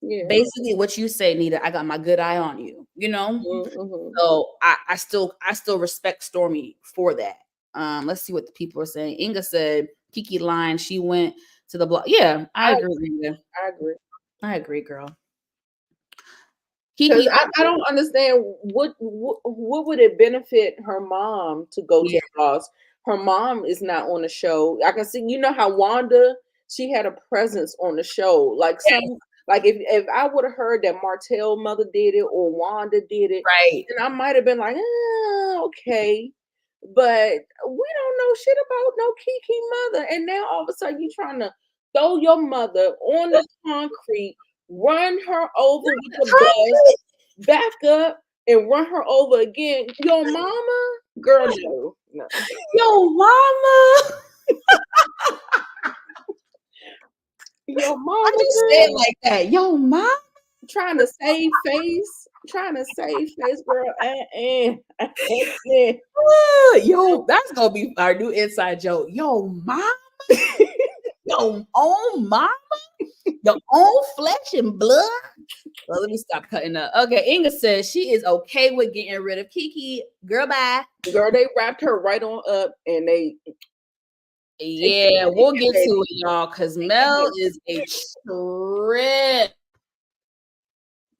basically what you say, Nita, I got my good eye on you, you know? Mm-hmm. So I still respect Stormy for that. Let's see what the people are saying. Inga said Kiki lying. She went to the block. Yeah, I agree, Inga. I agree, girl. Kiki, I don't understand what would it benefit her mom to go to the boss? Her mom is not on the show. I can see, you know how Wanda, she had a presence on the show. Like if I would have heard that Martell mother did it or Wanda did it, right? then I might have been like, okay. But we don't know shit about no Kiki mother. And now all of a sudden you trying to throw your mother on the concrete, run her over with the bus, back up and run her over again. Your mama? Girl, no. Yo, mama. Your mama. I just said like that. Yo, mama. Trying to save face, girl. Yo, that's gonna be our new inside joke. Yo, mama. Your own mama, your own flesh and blood. Well, let me stop cutting up. Okay, Inga says she is okay with getting rid of Kiki. Girl, bye. Girl, they wrapped her right on up and they. Yeah, we'll get to it, y'all, because Mel is a trip.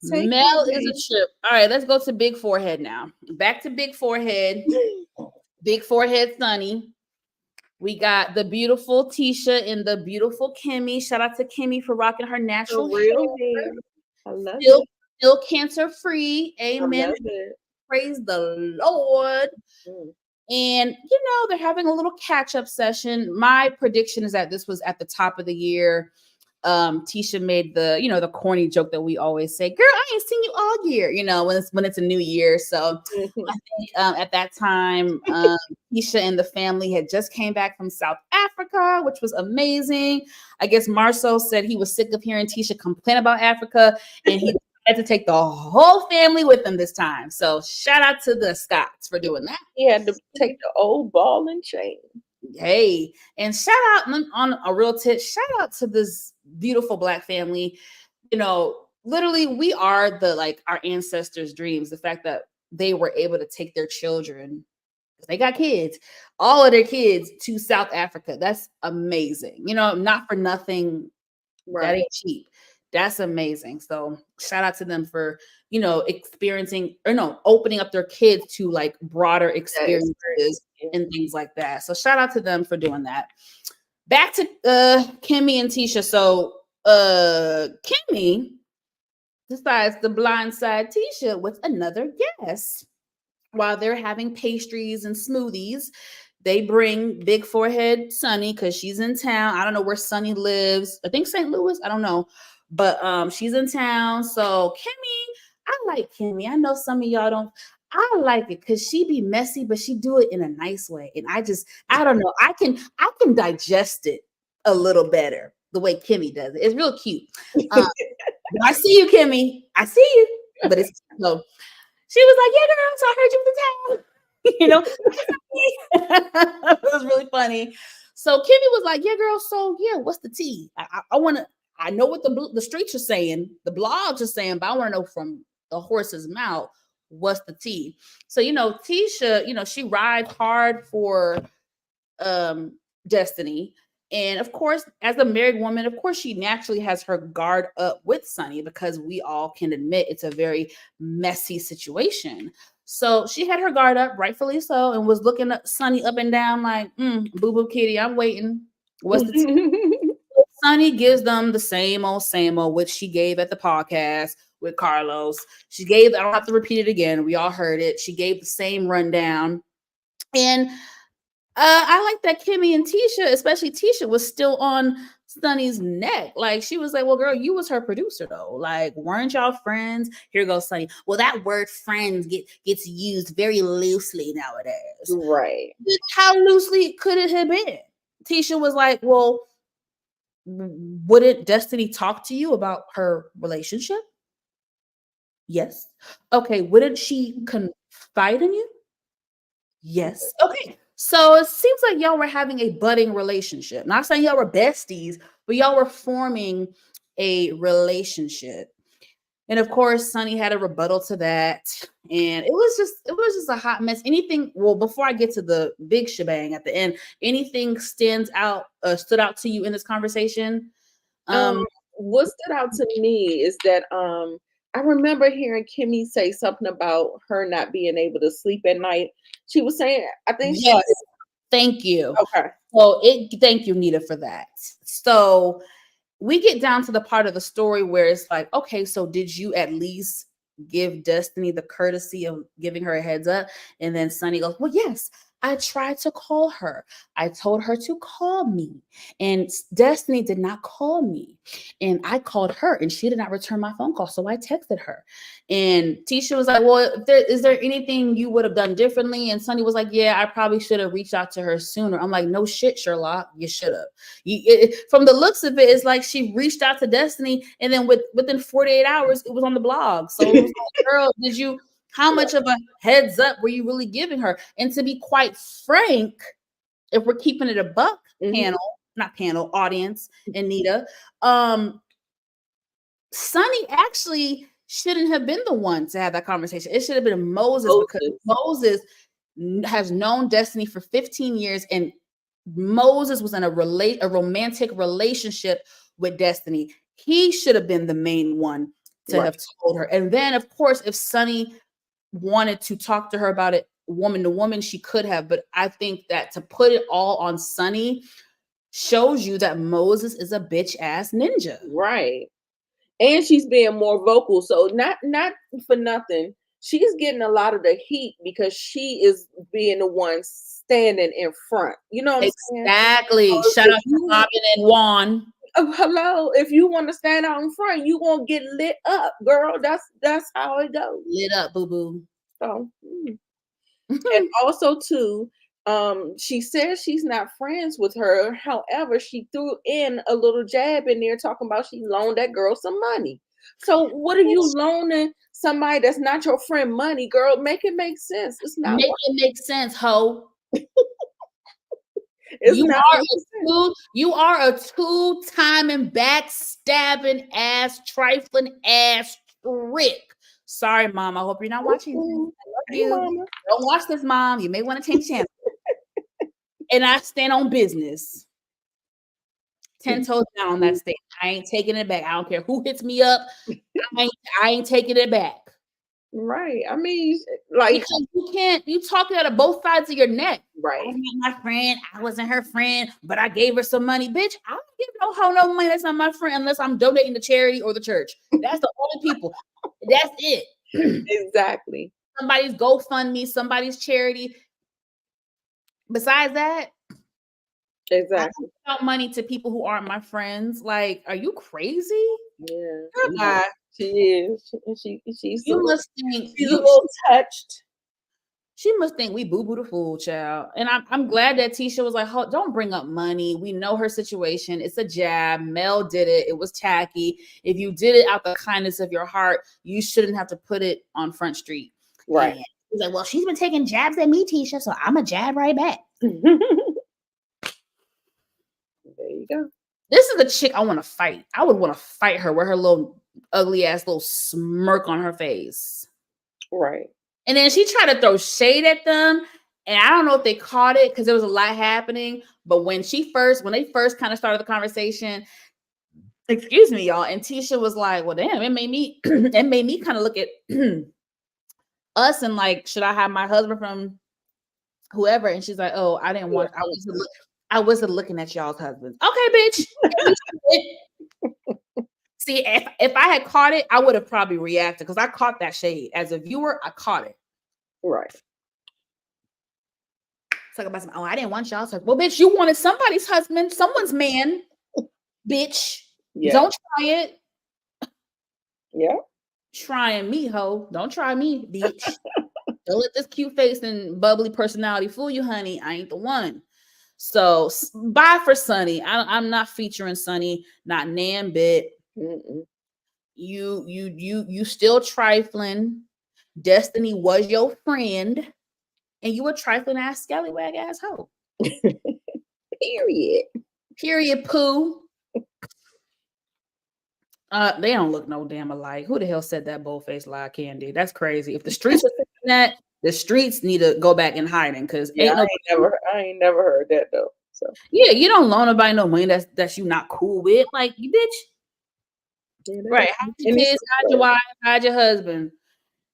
Mel is a trip. All right, let's go to Big Forehead now. Back to Big Forehead. Big Forehead Sunny. We got the beautiful Tisha and the beautiful Kimmy. Shout out to Kimmy for rocking her natural hair. I love it. Still cancer free. Amen. Praise the Lord. And they're having a little catch-up session. My prediction is that this was at the top of the year. Tisha made the corny joke that we always say, girl, I ain't seen you all year, when it's a new year. So I think at that time, Tisha and the family had just came back from South Africa, which was amazing. I guess Marceau said he was sick of hearing Tisha complain about Africa, and he had to take the whole family with him this time. So shout out to the Scots for doing that. He had to take the old ball and chain. Hey, and shout out on a real tip, shout out to this beautiful Black family. Literally, we are our ancestors' dreams. The fact that they were able to take their children, they got kids, all of their kids to South Africa. That's amazing. Not for nothing. Right. That ain't cheap. That's amazing. So shout out to them for, opening up their kids to broader experiences and things like that. So shout out to them for doing that. Back to Kimmy and Tisha. So Kimmy decides to blindside Tisha with another guest. While they're having pastries and smoothies, they bring Big Forehead Sunny because she's in town. I don't know where Sunny lives. I think St. Louis. I don't know. But she's in town. So Kimmy, I like Kimmy. I know some of y'all don't. I like it because she be messy, but she do it in a nice way. And I don't know. I can digest it a little better. the way Kimmy does it. It's real cute. I see you, Kimmy. I see you. But it's so she was like, yeah, girl, so I heard you with the towel. It was really funny. So Kimmy was like, yeah, girl, so yeah, what's the tea? I want to, I know what the streets are saying, the blogs are saying, but I want to know from the horse's mouth, what's the tea? So, Tisha, she rides hard for Destiny. And of course, as a married woman, of course, she naturally has her guard up with Sonny because we all can admit it's a very messy situation. So she had her guard up, rightfully so, and was looking at Sonny up and down like, boo boo kitty, I'm waiting. What's the Sonny gives them the same old, which she gave at the podcast with Carlos. She gave, I don't have to repeat it again. We all heard it. She gave the same rundown. And I like that Kimmy and Tisha, especially Tisha, was still on Sonny's neck. Like she was like, well, girl, you was her producer though. Like, weren't y'all friends? Here goes Sonny. Well, that word friends gets used very loosely nowadays. Right. How loosely could it have been? Tisha was like, well, wouldn't Destiny talk to you about her relationship? Yes. Okay. Wouldn't she confide in you? Yes. Okay. So it seems like y'all were having a budding relationship. Not saying y'all were besties, but y'all were forming a relationship. And of course, Sonny had a rebuttal to that. And it was just a hot mess. Before I get to the big shebang at the end, anything stood out to you in this conversation? What stood out to me is that I remember hearing Kimmy say something about her not being able to sleep at night. She was saying, I think yes, thank you. Okay. So thank you, Nita, for that. So we get down to the part of the story where it's like, okay, so did you at least give Destiny the courtesy of giving her a heads up? And then Sonny goes, well, yes, I tried to call her. I told her to call me, and Destiny did not call me. And I called her, and she did not return my phone call. So I texted her. And Tisha was like, well, is there anything you would have done differently? And Sonny was like, yeah, I probably should have reached out to her sooner. I'm like, no shit, Sherlock. You should have. From the looks of it, it's like she reached out to Destiny, and then within 48 hours, it was on the blog. So it was like, girl, how much of a heads up were you really giving her? And to be quite frank, if we're keeping it a buck, audience, and Nita, Sonny actually shouldn't have been the one to have that conversation. It should have been Moses, because Moses has known Destiny for 15 years, and Moses was in a romantic relationship with Destiny. He should have been the main one to have told her. And then, of course, if Sonny wanted to talk to her about it woman to woman, she could have. But I think that to put it all on Sonny shows you that Moses is a bitch ass ninja. Right. And she's being more vocal. So not for nothing, she's getting a lot of the heat because she is being the one standing in front. You know what I'm saying? Exactly. Shout out to Robin and Juan. Hello, if you want to stand out in front, you gonna get lit up, girl. That's how it goes. Lit up, boo boo. So, and also too, she says she's not friends with her. However, she threw in a little jab in there talking about she loaned that girl some money. So, what are you loaning somebody that's not your friend money, girl? Make it make sense. It's not. Make it make sense, ho. You are a two-time and backstabbing ass, trifling ass trick. Sorry, Mom. I hope you're not watching. I love you. Don't watch this, Mom. You may want to change channel. And I stand on business. 10 toes down on that stage. I ain't taking it back. I don't care who hits me up. I ain't taking it back. Right. I mean, like, because you talking out of both sides of your neck. Right. I'm not my friend. I wasn't her friend, but I gave her some money. Bitch, I don't give no hoe no money. That's not my friend unless I'm donating to charity or the church. That's the only people. That's it. Exactly. Somebody's GoFundMe, somebody's charity. Besides that, exactly. I don't give out money to people who aren't my friends. Like, are you crazy? Yeah. She is. She's you must think she's a little touched. She must think we boo-boo the fool, child. And I'm glad that Tisha was like, don't bring up money. We know her situation. It's a jab. Mel did it. It was tacky. If you did it out the kindness of your heart, you shouldn't have to put it on Front Street. Right. And he's like, well, she's been taking jabs at me, Tisha, so I'm a jab right back. There you go. This is a chick I want to fight. I would want to fight her with her little ugly ass little smirk on her face. Right. And then she tried to throw shade at them. And I don't know if they caught it because there was a lot happening. But when they first kind of started the conversation, excuse me, y'all, and Tisha was like, well, damn, it made me kind of look at us and like, should I have my husband from whoever? And she's like, oh, I wasn't looking at y'all's husbands. Okay, bitch. See, if I had caught it, I would have probably reacted because I caught that shade. As a viewer, I caught it. Right. Talk about I didn't want y'all's husband. Well, bitch, you wanted somebody's husband, someone's man. Bitch. Yeah. Don't try it. Yeah. Trying me, ho. Don't try me, bitch. Don't let this cute face and bubbly personality fool you, honey. I ain't the one. So bye for Sunny. I'm not featuring Sunny, not nan bit. Mm-mm. You still trifling. Destiny was your friend, and you a trifling ass scallywag ass hoe. Period. Pooh. They don't look no damn alike. Who the hell said that bold-faced lie, Candy? That's crazy. If the streets are saying that, the streets need to go back in hiding because I ain't never heard that though. So yeah, you don't loan nobody no money that's you not cool with. Like you bitch. Yeah, right. Hide your kids, hide your wife, hide your husband.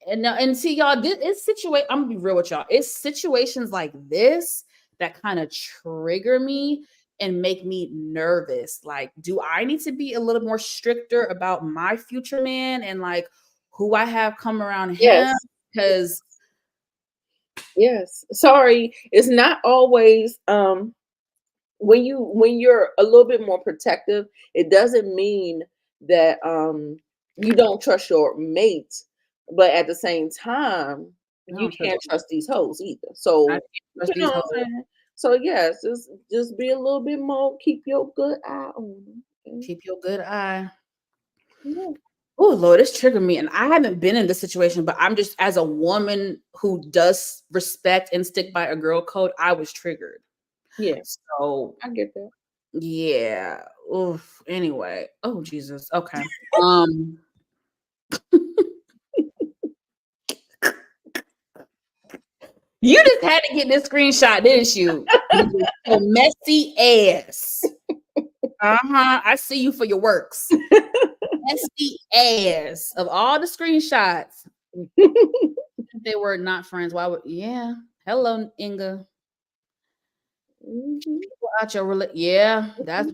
And see, y'all, it's I'm gonna be real with y'all. It's situations like this that kind of trigger me and make me nervous. Like, do I need to be a little more stricter about my future man and like who I have come around him? Because yes, sorry, it's not always when you're a little bit more protective, it doesn't mean that you don't trust your mate, but at the same time, you can't trust these hoes either. So you know what I'm saying? So yes, just be a little bit more, keep your good eye on them. Keep your good eye. Yeah. Oh Lord, it's triggered me. And I haven't been in this situation, but I'm just, as a woman who does respect and stick by a girl code, I was triggered. Yeah. So I get that. Yeah. Oof. Anyway. Oh Jesus. Okay. You just had to get this screenshot, didn't you? A messy ass. I see you for your works. Messy ass. Of all the screenshots, they were not friends. Why would? Yeah. Hello, Inga. Out your yeah, that's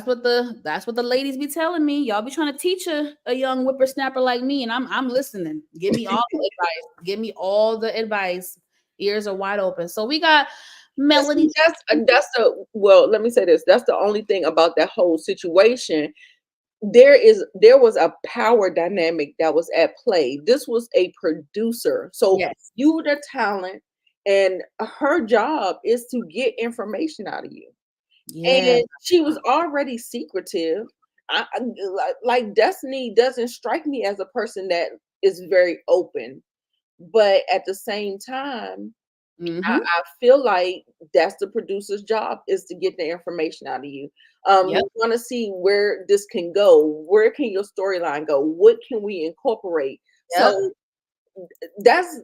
what the ladies be telling me. Y'all be trying to teach a young whippersnapper like me, and I'm listening. Give me all the advice. Give me all the advice. Ears are wide open. So we got Melody. Well, let me say this. That's the only thing about that whole situation. There was a power dynamic that was at play. This was a producer. So you the talent. And her job is to get information out of you. Yeah. And she was already secretive. Like Destiny doesn't strike me as a person that is very open. But at the same time, I feel like that's the producer's job, is to get the information out of you. You want to see where this can go. Where can your storyline go? What can we incorporate? So that's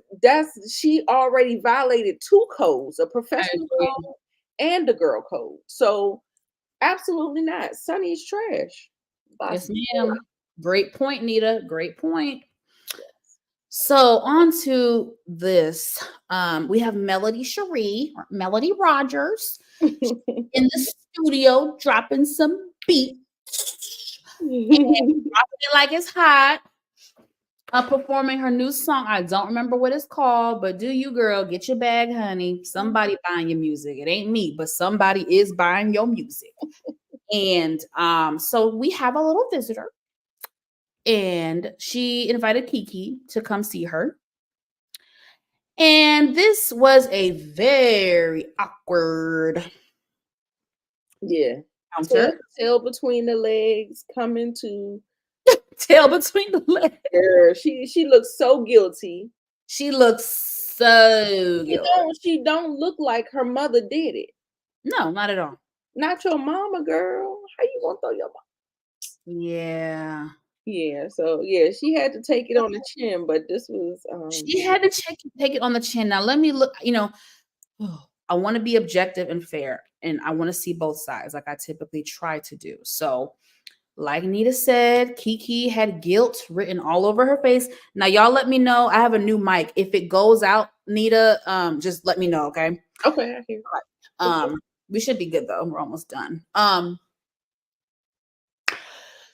she already violated two codes, a professional code and a girl code. So absolutely not. Sunny is trash. Yes, ma'am. Great point, Nita. Great point. So on to this. We have Melody Melody Rogers in the studio dropping some beats. Dropping it like it's hot. Performing her new song. I don't remember what it's called, but do you, girl, get your bag, honey. Somebody buying your music. It ain't me, but somebody is buying your music. And so we have a little visitor, and she invited Kiki to come see her. And this was a very awkward Yeah. encounter. Tail between the legs, coming to Tail between the legs. her. She looks so guilty. She looks so She guilty. don't look like her mother did it. No, not at all. Not your mama, girl. How you gonna throw your mama? Yeah. Yeah, so yeah, she had to take it on the chin, but this was She had to take it on the chin. Now let me look, I want to be objective and fair, and I want to see both sides like I typically try to do. So, like Nita said, Kiki had guilt written all over her face. Now, y'all let me know. I have a new mic. If it goes out, Nita, just let me know, okay? okay, I hear. We should be good though. We're almost done.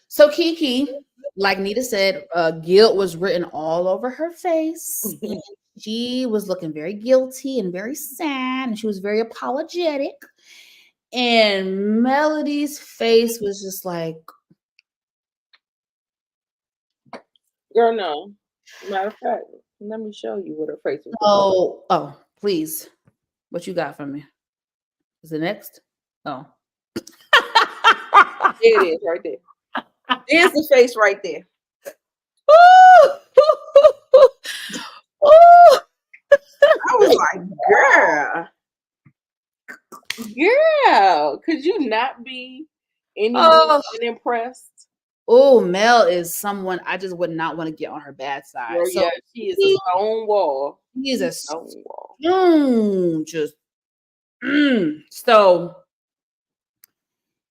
So Kiki, like Nita said, guilt was written all over her face. And she was looking very guilty and very sad, and she was very apologetic. And Melody's face was just like, Girl, no. Matter of fact, let me show you what her face was. oh, please. What you got for me? Is it next? Oh. There it is right there. There's the face right there. I was like, girl, could you not be any more unimpressed? Oh, Mel is someone I just would not want to get on her bad side. Girl, so yeah, she is a stone wall. He is a stone wall. So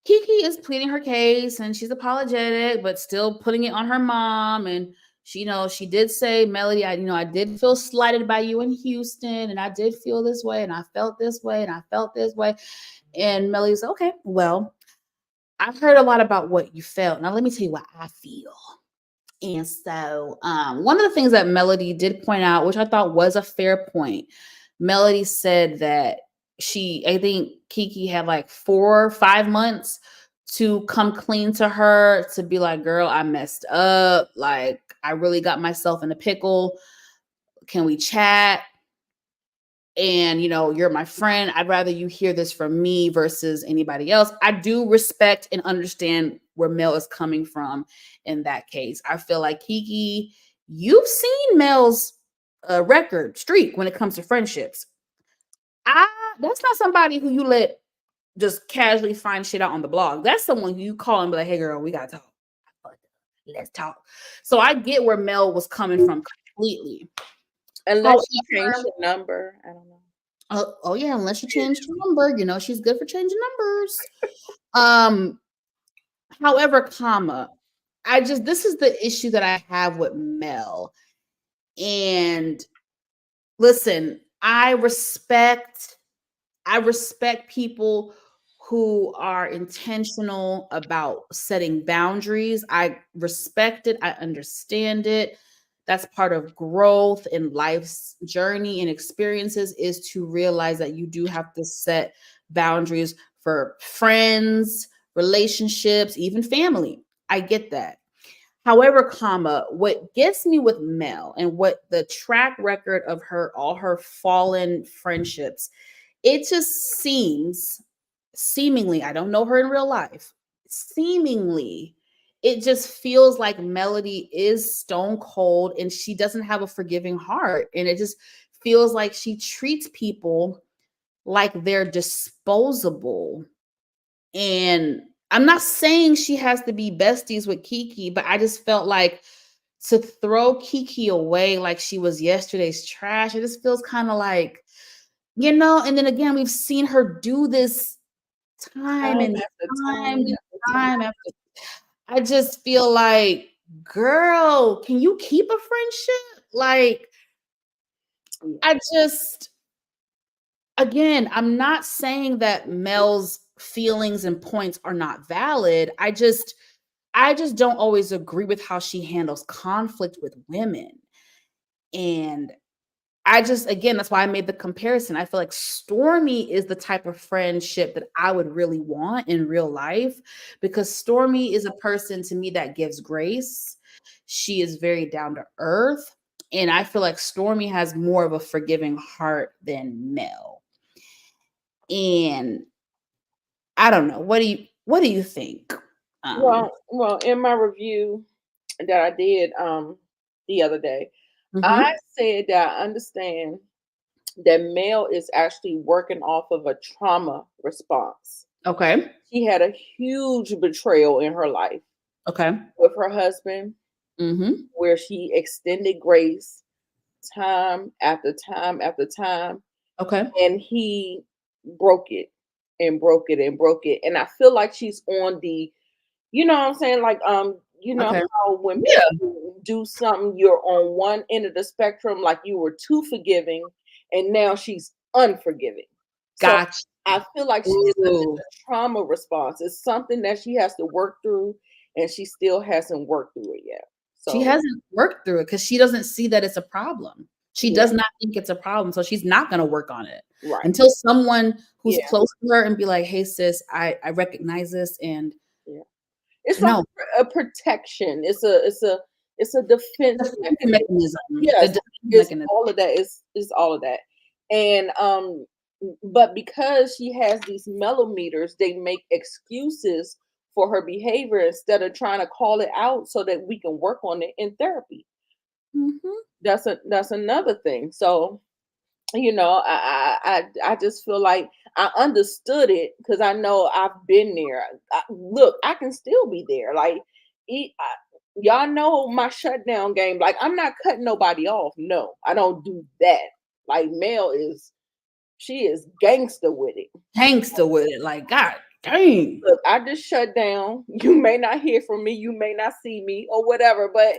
Kiki is pleading her case and she's apologetic, but still putting it on her mom. And she did say, Melody, I did feel slighted by you in Houston, and I did feel this way, and I felt this way, and I felt this way. And Melody's okay. Well, I've heard a lot about what you felt. Now let me tell you what I feel. And so, one of the things that Melody did point out, which I thought was a fair point, Melody said that I think Kiki had like 4 or 5 months to come clean to her, to be like, girl, I messed up. Like, I really got myself in a pickle. Can we chat? And, you're my friend. I'd rather you hear this from me versus anybody else. I do respect and understand where Mel is coming from in that case. I feel like Kiki, you've seen Mel's record streak when it comes to friendships. That's not somebody who you let just casually find shit out on the blog. That's someone who you call and be like, hey girl, we gotta talk. Let's talk. So I get where Mel was coming from completely. Unless she changed the number. I don't know. Oh yeah, unless she changed her number. She's good for changing numbers. However, this is the issue that I have with Mel. And listen, I respect people who are intentional about setting boundaries. I respect it. I understand it. That's part of growth in life's journey and experiences, is to realize that you do have to set boundaries for friends, relationships, even family. I get that. However, what gets me with Mel and what the track record of all her fallen friendships, it just seemingly, I don't know her in real life, seemingly, it just feels like Melody is stone cold and she doesn't have a forgiving heart. And it just feels like she treats people like they're disposable. And I'm not saying she has to be besties with Kiki, but I just felt like to throw Kiki away like she was yesterday's trash, it just feels kind of like, and then again, we've seen her do this time after. I just feel like, girl, can you keep a friendship? Like, again, I'm not saying that Mel's feelings and points are not valid. I just don't always agree with how she handles conflict with women. And again, that's why I made the comparison. I feel like Stormy is the type of friendship that I would really want in real life, because Stormy is a person to me that gives grace. She is very down to earth. And I feel like Stormy has more of a forgiving heart than Mel. And I don't know. What do you think? Well, in my review that I did the other day, I Mhm. said that I understand that Mel is actually working off of a trauma response. Okay. She had a huge betrayal in her life Okay. with her husband, Mhm. where she extended grace time after time after time, Okay. and he broke it and broke it and broke it. And I feel like she's on the, you know what I'm saying? Like, you know Okay. how when Yeah. people do something, you're on one end of the spectrum, like you were too forgiving, and now she's unforgiving. So Gotcha. I feel like she's in Ooh. a trauma response. It's something that she has to work through, and she still hasn't worked through it yet. She So hasn't worked through it because she doesn't see that it's a problem. She yeah, does not think it's a problem, so she's not gonna work on it right. until someone who's Yeah, close to her and be like, "Hey, sis, I recognize this," and yeah. It's like no, a protection. It's a defense defense mechanism. mechanism, a Yes, defense it's mechanism. all of that. It's all of that. And but because she has these millimeters, they make excuses for her behavior instead of trying to call it out so that we can work on it in therapy. Mhm. That's another thing. So I just feel like I understood it because I know I've been there. Look, I can still be there. Like, y'all know my shutdown game. Like, I'm not cutting nobody off. No, I don't do that. Like, Mel she is gangster with it. Gangster with it, like, God dang. Look, I just shut down. You may not hear from me. You may not see me or whatever, but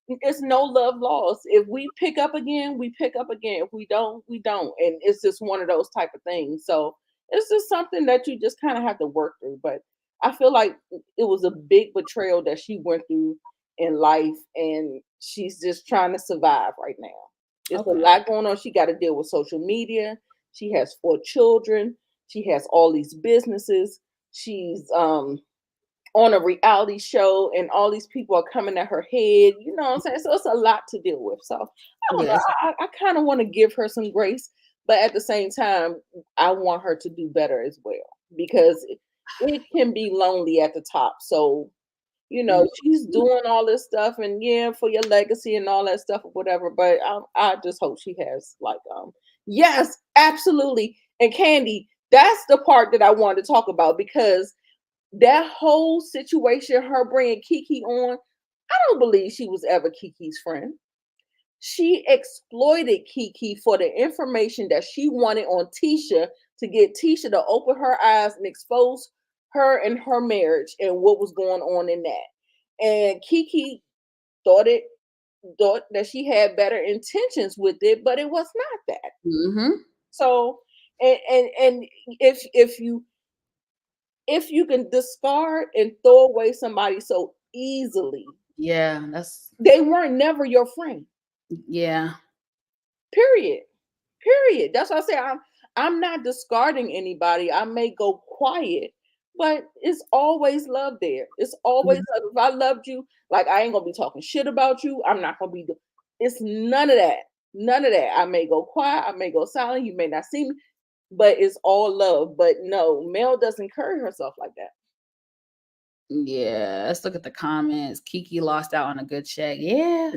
it's no love lost. If we pick up again, we pick up again. If we don't, we don't. And it's just one of those type of things. So it's just something that you just kind of have to work through. But I feel like it was a big betrayal that she went through in life, and she's just trying to survive right now. It's a Okay. lot going on. She got to deal with social media. She has 4 children. She has all these businesses. She's on a reality show, and all these people are coming at her head. You know what I'm saying? So it's a lot to deal with. So I don't know. Yes. I kind of want to give her some grace, but at the same time, I want her to do better as well, because it can be lonely at the top. So she's doing all this stuff, and yeah, for your legacy and all that stuff or whatever. But I just hope she has like yes, absolutely. And Candy, that's the part that I wanted to talk about, because that whole situation, her bringing Kiki on, I don't believe she was ever Kiki's friend. She exploited Kiki for the information that she wanted on Tisha, to get Tisha to open her eyes and expose her and her marriage and what was going on in that. And Kiki thought it thought that she had better intentions with it, but it was not that. Mhm. So and if you can discard and throw away somebody so easily, Yeah, that's they weren't never your friend. yeah. Period. Period. That's why I say I'm not discarding anybody. I may go quiet, but it's always love there. It's always Mhm. love. If I loved you, like, I ain't gonna be talking shit about you. I'm not gonna be. It's none of that. None of that. I may go quiet. I may go silent. You may not see me, but it's all love. But no, Mel doesn't carry herself like that. Yeah, let's look at the comments. Kiki lost out on a good check. Yeah,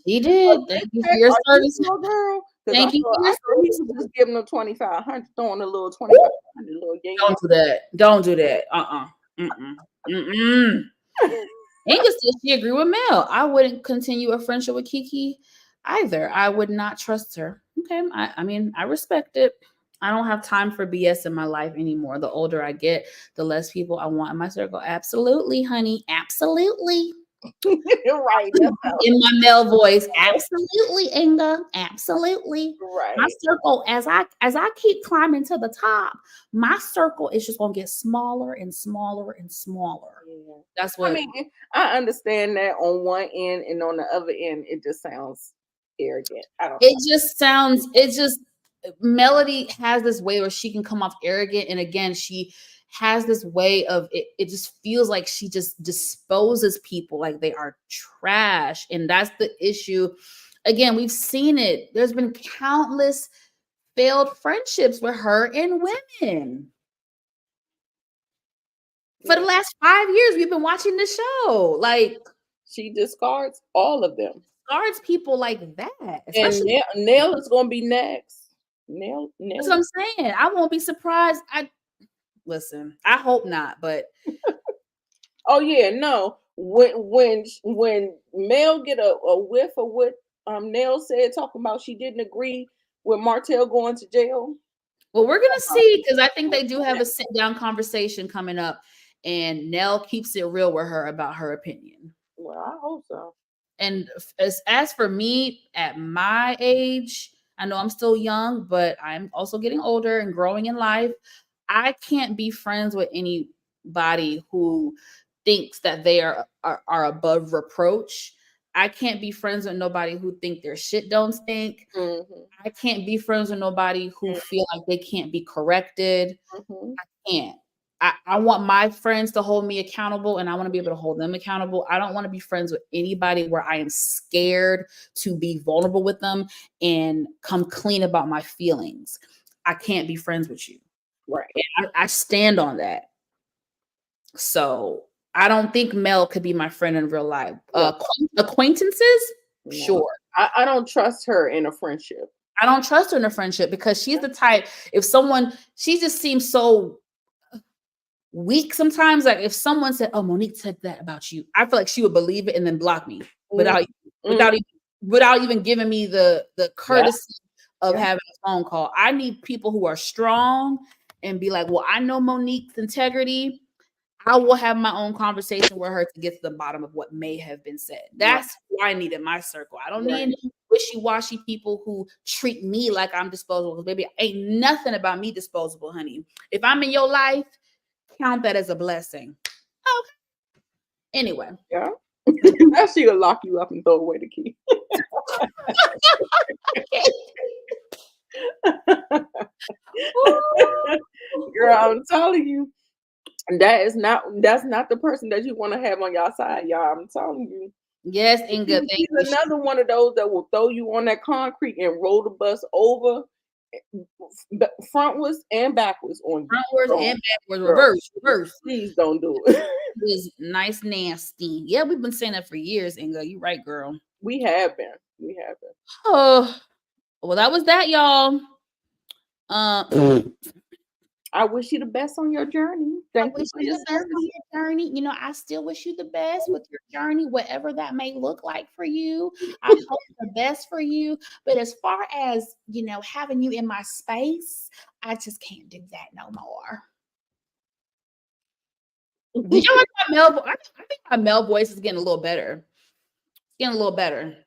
she A did. Thank good you for check? your Are you service. sure, girl? Because I Thank you thought for your I thought he service. was just giving them 2,500, throwing a little 2,500, little yin Don't do that. Don't do that. Mm-mm. Mm-mm. yang. Inga said she agreed with Mel. I wouldn't continue a friendship with Kiki either. I would not trust her. Okay. I mean, I respect it. I don't have time for BS in my life anymore. The older I get, the less people I want in my circle. Absolutely, honey. Absolutely. You're right. That's how. In my male voice, absolutely, Inga. Absolutely. My Right. circle, as I keep climbing to the top, my circle is just gonna get smaller and smaller and smaller. Yeah. That's I what mean, I understand that on one end, and on the other end, it just sounds arrogant. I don't know. it just Melody has this way where she can come off arrogant, and again, she has this way of it just feels like she just disposes people like they are trash. And that's the issue. Again, we've seen it. There's been countless failed friendships with her and women. For the last 5 years, we've been watching the show. Like, she discards all of them. Discards people like that. And Nell is going to be next. Nell. That's what I'm saying. I won't be surprised. Listen, I hope not, but oh yeah, no. When Mel get a whiff of what Nell said, talking about she didn't agree with Martell going to jail. Well, we're gonna see, because I think they do have a sit down conversation coming up, and Nell keeps it real with her about her opinion. Well, I hope so. And as for me, at my age, I know I'm still young, but I'm also getting older and growing in life. I can't be friends with anybody who thinks that they are above reproach. I can't be friends with nobody who think their shit don't stink. Mm-hmm. I can't be friends with nobody who feel like they can't be corrected. Mm-hmm. I can't. I want my friends to hold me accountable, and I want to be able to hold them accountable. I don't want to be friends with anybody where I am scared to be vulnerable with them and come clean about my feelings. I can't be friends with you. Right. I stand on that. So I don't think Mel could be my friend in real life. Acquaintances? No. Sure. I don't trust her in a friendship. I don't trust her in a friendship because she's the type, she just seems so weak sometimes. Like if someone said, "Oh, Monique said that about you," I feel like she would believe it and then block me without even giving me the courtesy of having a phone call. I need people who are strong and be like, "Well, I know Monique's integrity. I will have my own conversation with her to get to the bottom of what may have been said." That's who I need in my circle. I don't need wishy-washy people who treat me like I'm disposable. Because baby, ain't nothing about me disposable, honey. If I'm in your life, count that as a blessing. Okay. Anyway. Yeah. Now she'll lock you up and throw away the key. Girl, I'm telling you, that's not the person that you want to have on your side, y'all. I'm telling you. Yes, Inga. He's another one of those that will throw you on that concrete and roll the bus over frontwards and backwards on you. Frontwards and backwards, reverse. Please don't do it. It is nice, nasty. Yeah, we've been saying that for years, Inga. You right, girl. We have been. Oh, well, that was that, y'all. I wish you the best on your journey. Thank you for your journey. You know, I still wish you the best with your journey, whatever that may look like for you. I hope the best for you. But as far as, you know, having you in my space, I just can't do that no more. Did you like my Mel? I think my Mel voice is getting a little better. Getting a little better.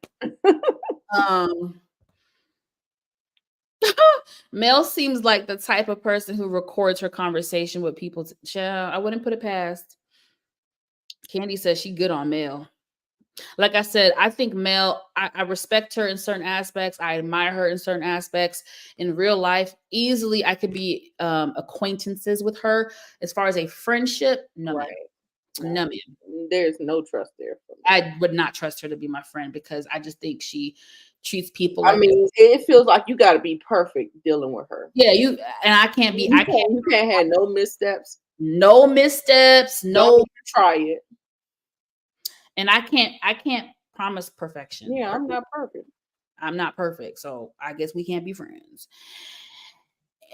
Mel seems like the type of person who records her conversation with people. I wouldn't put it past. Candy says she good on Mel. Like I said, I think Mel, I respect her in certain aspects. I admire her in certain aspects. In real life, easily I could be acquaintances with her. As far as a friendship, no, right. No, ma'am. There's no trust there. I would not trust her to be my friend because I just think she treats people. I mean, it feels like you got to be perfect dealing with her. Yeah, I can't be. You can't have no missteps. No missteps. No, try it. And I can't promise perfection. Yeah, I'm not perfect. I'm not perfect, so I guess we can't be friends.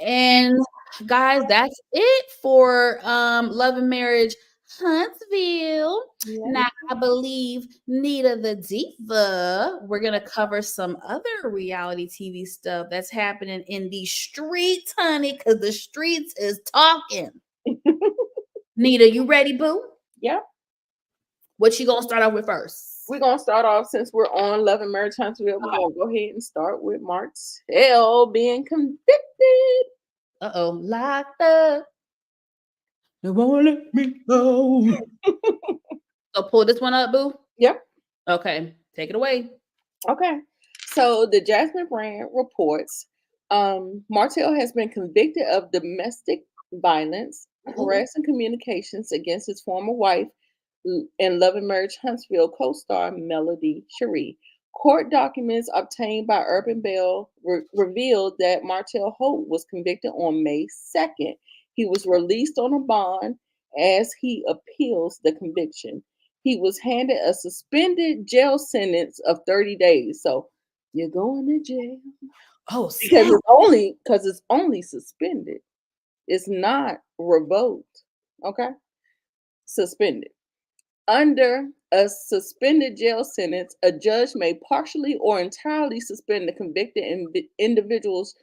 And guys, that's it for Love and Marriage Huntsville. Yeah. Now, I believe Nita the Diva, we're going to cover some other reality TV stuff that's happening in the streets, honey, because the streets is talking. Nita, you ready, boo? Yeah. What you going to start off with first? We're going to start off, since we're on Love and Marriage Huntsville, we're going to go ahead and start with Martell being convicted. Uh-oh, locked up. They won't let me go. So pull this one up, boo? Yep. Okay, take it away. Okay. So the Jasmine brand reports Martell has been convicted of domestic violence harassing communications against his former wife and Love and Marriage Huntsville co-star Melody Cherie. Court documents obtained by Urban Bell revealed that Martell Holt was convicted on May 2nd. He was released on a bond as he appeals the conviction. He was handed a suspended jail sentence of 30 days. So you're going to jail Oh, because snap. it's only suspended. It's not revoked. Okay? Suspended. Under a suspended jail sentence, a judge may partially or entirely suspend the convicted individual's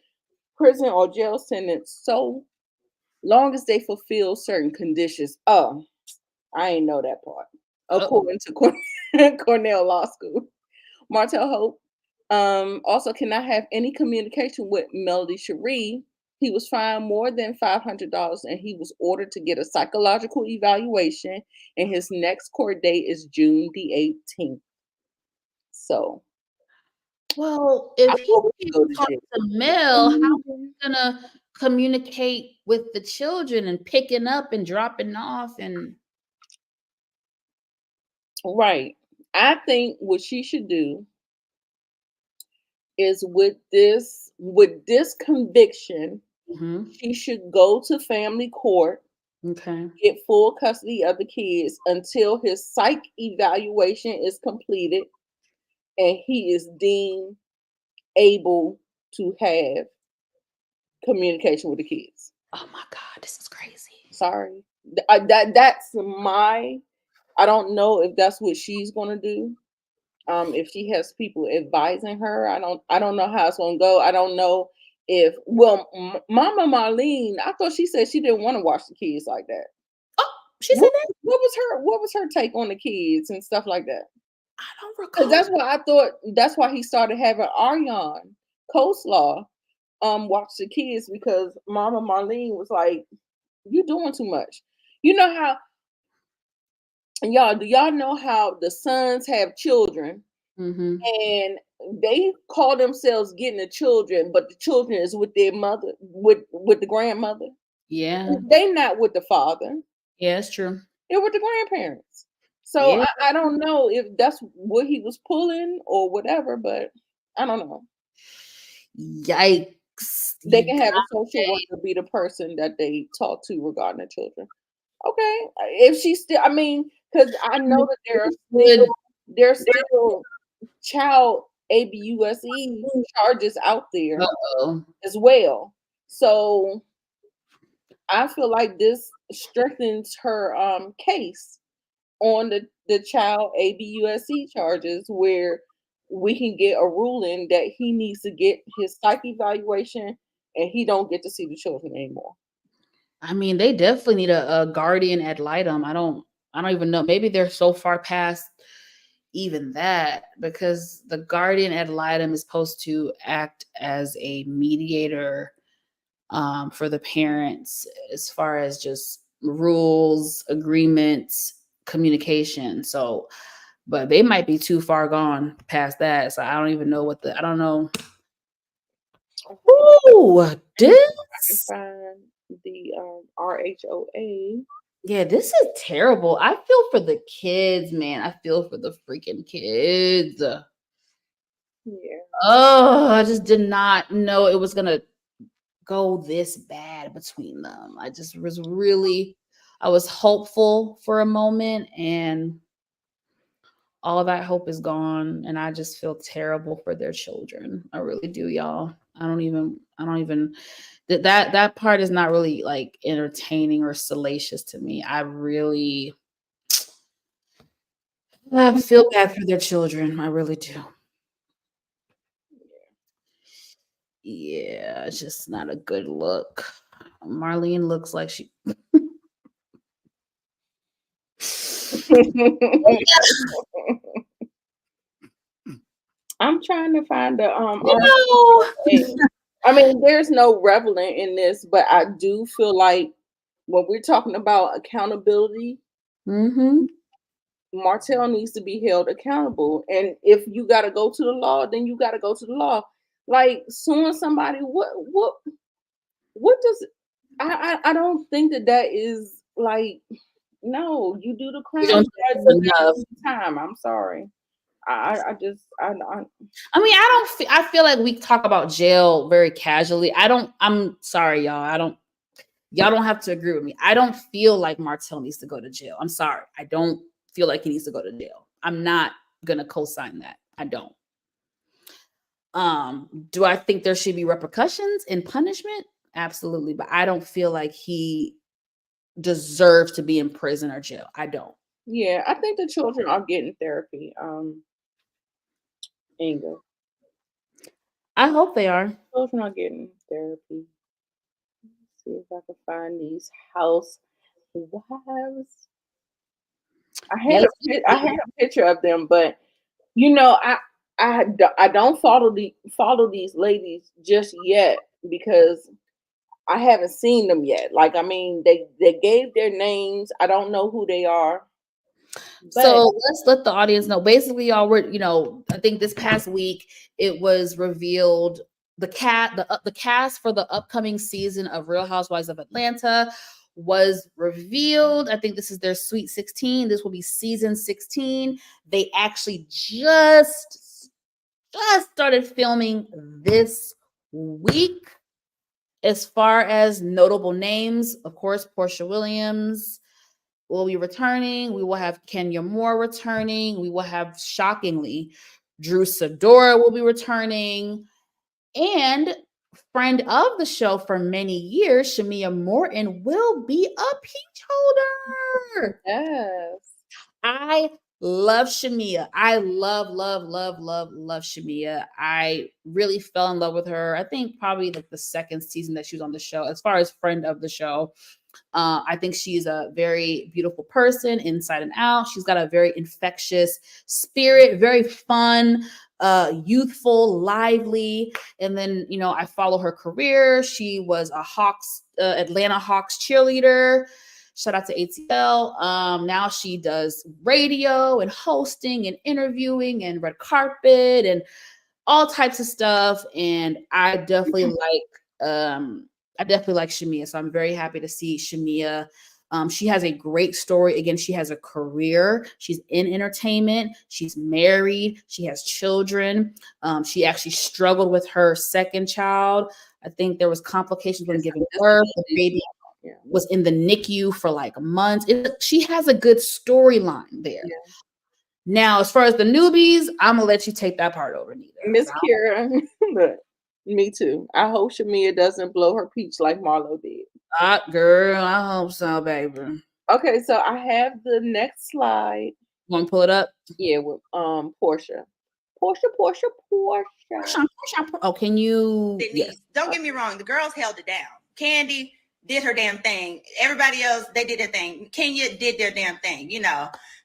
prison or jail sentence so long as they fulfill certain conditions. Oh, I ain't know that part. Oh, According to Cornell Law School. Martell Hope also cannot have any communication with Melody Cherie. He was fined more than $500 and he was ordered to get a psychological evaluation. And his next court date is June the 18th. So, well, I if he hope he can't go to talk jail. to Mel, how is he gonna communicate with the children and picking up and dropping off and Right. I think what she should do is with this conviction, Mhm. she should go to family court, Okay. get full custody of the kids until his psych evaluation is completed and he is deemed able to have communication with the kids. Oh my God, this is crazy. Sorry. That's my I don't know if that's what she's going to do. If she has people advising her, I don't know how it's going to go. I don't know if Mama Marlene, I thought she said she didn't want to watch the kids like that. Oh, she said What, that? what was her take on the kids and stuff like that? I don't Because recall. that's why I thought that's why he started having Aryan coleslaw watch the kids because Mama Marlene was like, "You doing too much." You know how do y'all know how the sons have children Mhm. and they call themselves getting the children, but the children is with their mother, with the grandmother. Yeah. They not with the father. Yeah, it's true. They're with the grandparents. So Yeah. I don't know if that's what he was pulling or whatever, but I don't know. Yikes. They You can got have a social worker be the person that they talk to regarding the children. Okay, if she still, I mean, because I know that good. there's still child abuse charges out there Uh-oh. as well. So I feel like this strengthens her case on the child abuse charges where we can get a ruling that he needs to get his psych evaluation and he don't get to see the children anymore. I mean, they definitely need a guardian ad litem. I don't even know. Maybe they're so far past even that because the guardian ad litem is supposed to act as a mediator for the parents as far as just rules, agreements, communication. So, but they might be too far gone past that. So I don't even know I don't know. Ooh, Let me see if I can this. find the RHOA. Yeah, this is terrible. I feel for the kids, man. I feel for the freaking kids. Yeah. Oh, I just did not know it was gonna go this bad between them. I was hopeful for a moment and all that hope is gone and I just feel terrible for their children. I really do, y'all. I don't even that part is not really like entertaining or salacious to me. I feel bad for their children. I really do. Yeah, it's just not a good look. Marlene looks like she I'm trying to find the no. RHOA. I mean, there's no relevant in this, but I do feel like when we're talking about accountability, Mhm. Martell needs to be held accountable. And if you got to go to the law, then you got to go to the law. Like suing somebody, what does I don't think that is like, no, you do the You crime, don't you think gotta it's do enough. the time. I'm sorry. I just I I mean, I feel like we talk about jail very casually. I'm sorry, y'all don't have to agree with me. I don't feel like Martell needs to go to jail. I'm sorry. I don't feel like he needs to go to jail. I'm not gonna co-sign that. I don't. Do I think there should be repercussions and punishment? Absolutely, but I don't feel like he deserves to be in prison or jail. I don't. yeah, I think the children are getting therapy. Inga. I hope they are. Children are getting therapy. See if I can find these housewives. Yes. I had a picture of them, but I don't follow these ladies just yet because I haven't seen them yet. Like, I mean, they gave their names. I don't know who they are, but So let's let the audience know. Basically, y'all were, I think this past week it was revealed the cast for the upcoming season of Real Housewives of Atlanta was revealed. I think this is their Sweet 16. This will be season 16. They actually just started filming this week. As far as notable names, of course, Portia Williams will be returning. We will have Kenya Moore returning. We will have, shockingly, Drew Sidora will be returning. And friend of the show for many years, Shamia Morton, will be a peach holder. yes, I love Shamia. I love Shamia. I really fell in love with her. I think probably like the second season that she was on the show, as far as friend of the show. I think she's a very beautiful person inside and out. She's got a very infectious spirit, very fun, youthful, lively. And then, I follow her career. She was a Atlanta Hawks cheerleader. Shout out to ATL. Now she does radio and hosting and interviewing and red carpet and all types of stuff. And I definitely like Shamia. So I'm very happy to see Shamia. She has a great story. Again, she has a career. She's in entertainment. She's married. She has children. She actually struggled with her second child. I think there was complications when giving birth. The baby was in the NICU for like months. She has a good storyline there. yeah. Now, as far as the newbies, I'm gonna let you take that part over, Nita. Miss Kira. Look, me too. I hope Shamia doesn't blow her peach like Marlo did. Girl, I hope so, baby. Okay, so I have the next slide. Want to pull it up? Yeah, with Portia. Oh, can you? Yes. Don't get me wrong. The girls held it down. Candy did her damn thing. Everybody else, they did their thing. Kenya did their damn thing.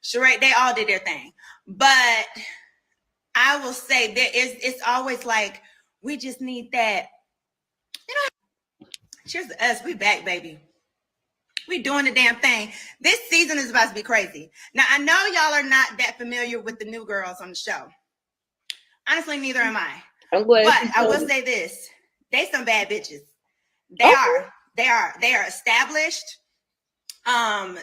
Sheree, they all did their thing. But I will say it's always like, we just need that. Cheers to us. We back, baby. We doing the damn thing. This season is about to be crazy. Now, I know y'all are not that familiar with the new girls on the show. Honestly, neither am I. I'm glad. But I will say this. They some bad bitches. They are established.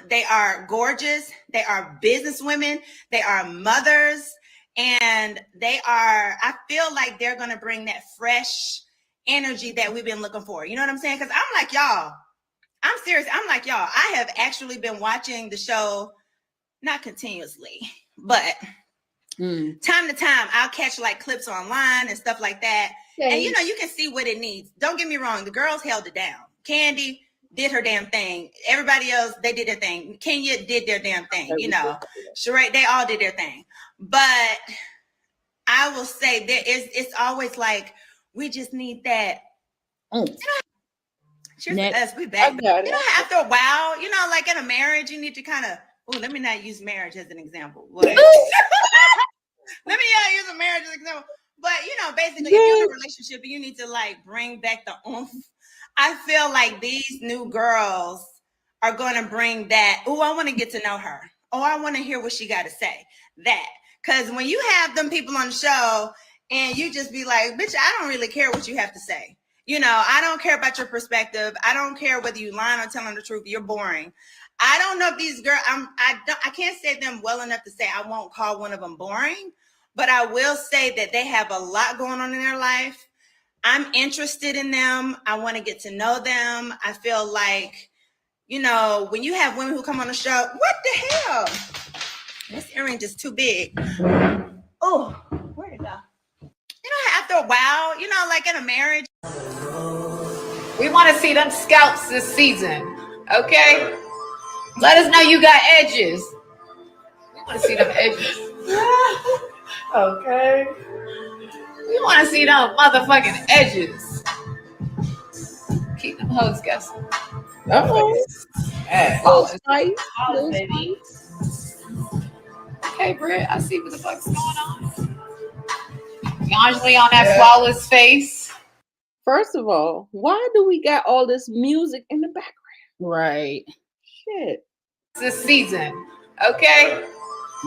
They are gorgeous. They are business women. They are mothers. And I feel like they're going to bring that fresh energy that we've been looking for. You know what I'm saying? Because I'm like, y'all, I'm serious. I'm like, y'all, I have actually been watching the show, not continuously, but time to time, I'll catch like clips online and stuff like that. Okay. And you can see what it needs. Don't get me wrong. The girls held it down. Candy did her damn thing. Everybody else, they did their thing. Kenya did their damn thing. Sheree, they all did their thing. But I will say it's always like, we just need that. Cheers to us. We back. After a while, like in a marriage, you need to kind of, let me not use marriage as an example. Let me use a marriage as an example. But, basically, if you're in a relationship, you need to like bring back the oomph. I feel like these new girls are going to bring that. Oh, I want to get to know her. Oh, I want to hear what she got to say. That. Because when you have them people on the show and you just be like, bitch, I don't really care what you have to say. You know, I don't care about your perspective. I don't care whether you lying or telling the truth. You're boring. I don't know if these girls. I can't say them well enough to say I won't call one of them boring, but I will say that they have a lot going on in their life. I'm interested in them. I want to get to know them. I feel like, you know, when you have women who come on the show, what the hell? This earring is too big. Oh, where'd it go? You know, after a while, you know, like in a marriage. We want to see them scalps this season. Okay? Let us know you got edges. We want to see them edges. Okay? We want to see them motherfucking edges. Keep them hoes guessing. Uh-oh. Little spice. Little Baby. Okay, Britt, I see what the fuck's going on. Lingerie on that flawless face. First of all, why do we got all this music in the background? Right. Shit. This season. Okay?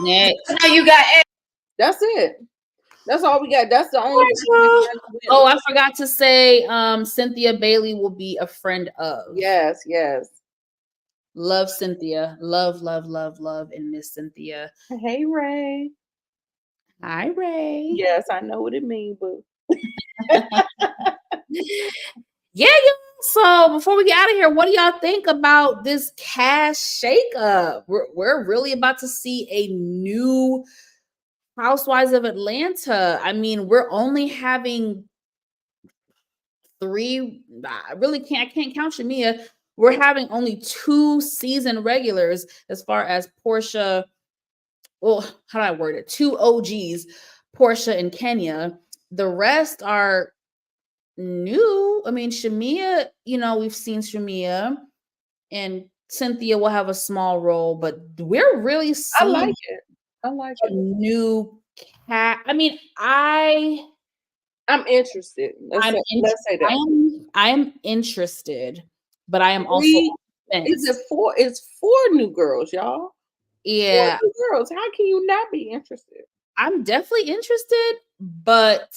Next. I know you got edges. That's it. That's all we got. That's the only. Oh, I forgot to say, Cynthia Bailey will be a friend of. Yes, yes. Love Cynthia. Love, and miss Cynthia. Hey, Ray. Hi, Ray. Yes, I know what it means, but yeah. So before we get out of here, what do y'all think about this cast shakeup? We're really about to see a new Housewives of Atlanta. I mean, we're only having 3. I can't count Shamia. We're having only 2 season regulars as far as Portia. Well, how do I word it? 2 OGs, Portia and Kenya. The rest are new. I mean, Shamia, you know, we've seen Shamia, and Cynthia will have a small role, but we're really seeing I like a new cat. I mean, I'm interested. Let's say that. I'm interested, but I am also it's 4 new girls, y'all. Yeah. 4 new girls. How can you not be interested? I'm definitely interested, but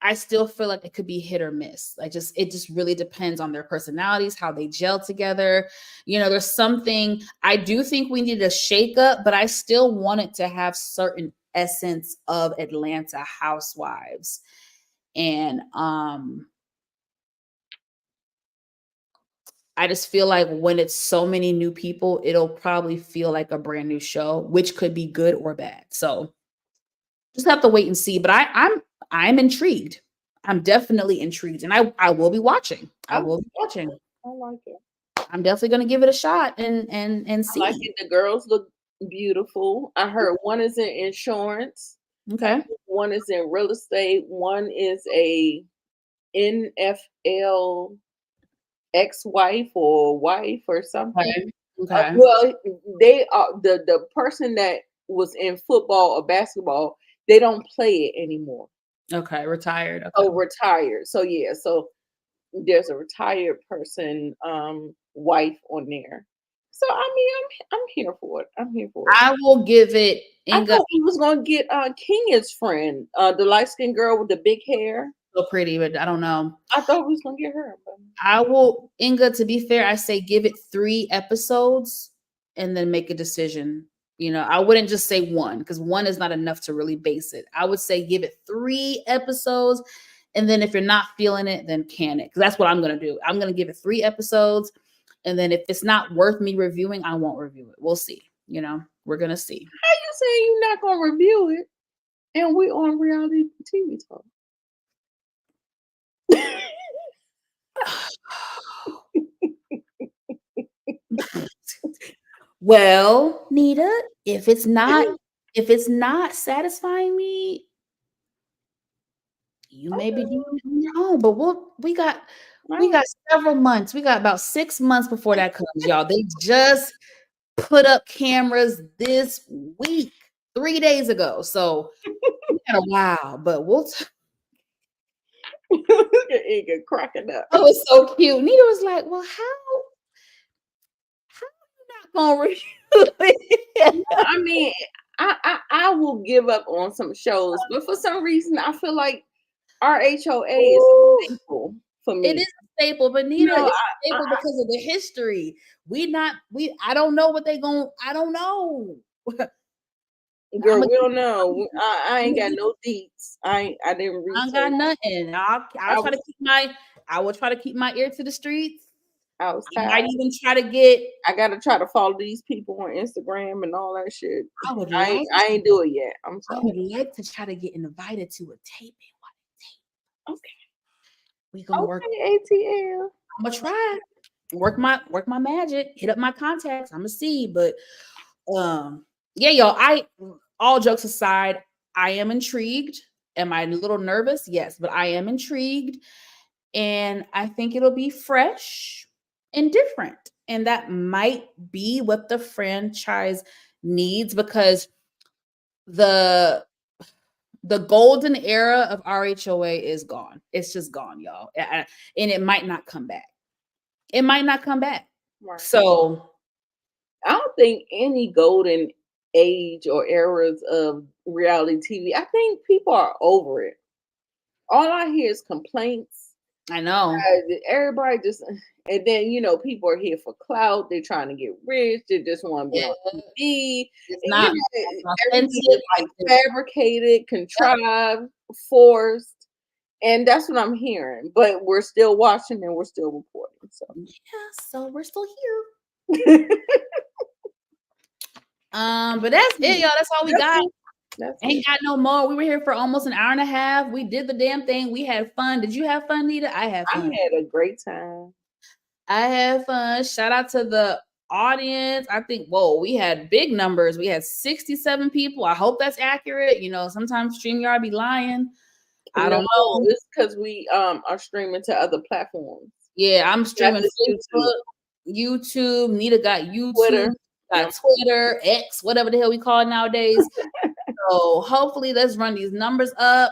I still feel like it could be hit or miss. It just really depends on their personalities, how they gel together. You know, there's something I do think we need a shake up, but I still want it to have certain essence of Atlanta Housewives. And I just feel like when it's so many new people, it'll probably feel like a brand new show, which could be good or bad. So just have to wait and see. But I'm intrigued. I'm definitely intrigued, and I will be watching. I will be watching. I like it. I'm definitely gonna give it a shot and see. I like it. The girls look beautiful. I heard one is in insurance. Okay. One is in real estate. One is a NFL ex-wife or wife or something. Okay. Well, they are the person that was in football or basketball. They don't play it anymore. Okay, retired. Okay. Oh, retired. So yeah, so there's a retired person, wife on there. So I mean, I'm here for it. I'm here for it. I will give it. I thought he was gonna get Kenya's friend, the light skinned girl with the big hair. So pretty, but I don't know. I thought we was gonna get her. But I will, Inga. To be fair, I say give it 3 episodes and then make a decision. You know, I wouldn't just say 1 because 1 is not enough to really base it. I would say give it 3 episodes. And then if you're not feeling it, then can it. Because that's what I'm going to do. I'm going to give it 3 episodes. And then if it's not worth me reviewing, I won't review it. We'll see. You know, we're going to see. How you saying you're not going to review it? And we're on reality TV talk. Well, Nita, if it's not satisfying me, you may be doing it on your own. But we got several months. We got about 6 months before that comes, y'all. They just put up cameras this week, 3 days ago. So we got a while, but we'll Inga cracking up. Oh, it's so cute. Nita was like, well, how are you not gonna review it? I mean, I will give up on some shows, but for some reason I feel like RHOA is a staple for me. It is a staple, but Nita, it's a staple because of the history. I don't know what they going. I don't know. Girl, we don't know. I ain't got no deets. I didn't read. I ain't got nothing. I will try to keep my ear to the streets. I might even try to get. I gotta try to follow these people on Instagram and all that shit. I ain't do it yet. I'm sorry. I would like to try to get invited to a taping. Okay. We gonna work ATL. I'm gonna try. Work my magic. Hit up my contacts. I'm gonna see. But yeah, y'all. All jokes aside, I am intrigued. Am I a little nervous? Yes, but I am intrigued. And I think it'll be fresh and different. And that might be what the franchise needs, because the golden era of RHOA is gone. It's just gone, y'all. And it might not come back. It might not come back. Right. So I don't think any golden age or eras of reality TV, I think people are over it. All I hear is complaints. I know. Everybody just, and then, people are here for clout. They're trying to get rich. They just want to be on TV. It's not everything is like fabricated, contrived, forced. And that's what I'm hearing. But we're still watching and we're still reporting. So so we're still here. But that's it, y'all. That's all we got. Ain't got no more. We were here for almost an hour and a half. We did the damn thing. We had fun. Did you have fun, Nita? I had fun. I had a great time. I had fun. Shout out to the audience. I think, we had big numbers. We had 67 people. I hope that's accurate. Sometimes StreamYard be lying. I don't know. It's because we are streaming to other platforms. Yeah, I'm streaming Facebook, YouTube. Nita got YouTube, Twitter, X, whatever the hell we call it nowadays. So hopefully let's run these numbers up.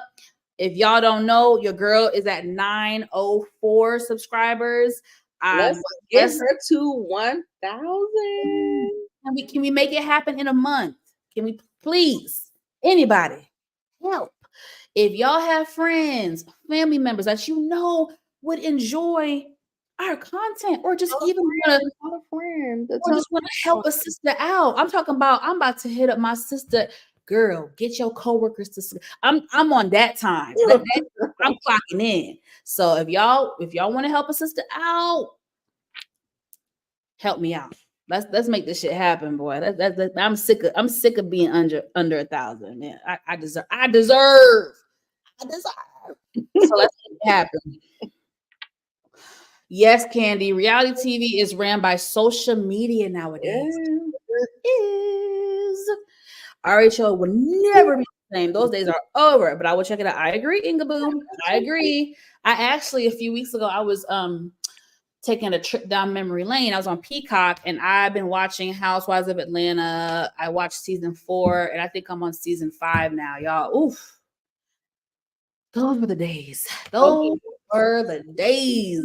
If y'all don't know, your girl is at 904 subscribers. Let's get her to 1,000. Can we make it happen in a month? Can we please? Anybody help? If y'all have friends, family members that would enjoy our content, or just want to help a sister out. I'm about to hit up my sister. Girl, get your coworkers to. I'm on that time. I'm clocking in. So if y'all want to help a sister out, help me out. Let's make this shit happen, boy. I'm sick of being under 1,000. Man, I deserve. So let's make it happen. Yes, Candy. Reality TV is ran by social media nowadays. It is. RHO will never be the same. Those days are over, but I will check it out. I agree, Ingaboo. I agree. I actually, a few weeks ago, I was taking a trip down memory lane. I was on Peacock, and I've been watching Housewives of Atlanta. I watched season 4, and I think I'm on season 5 now, y'all. Oof. Those were the days. Those were the days.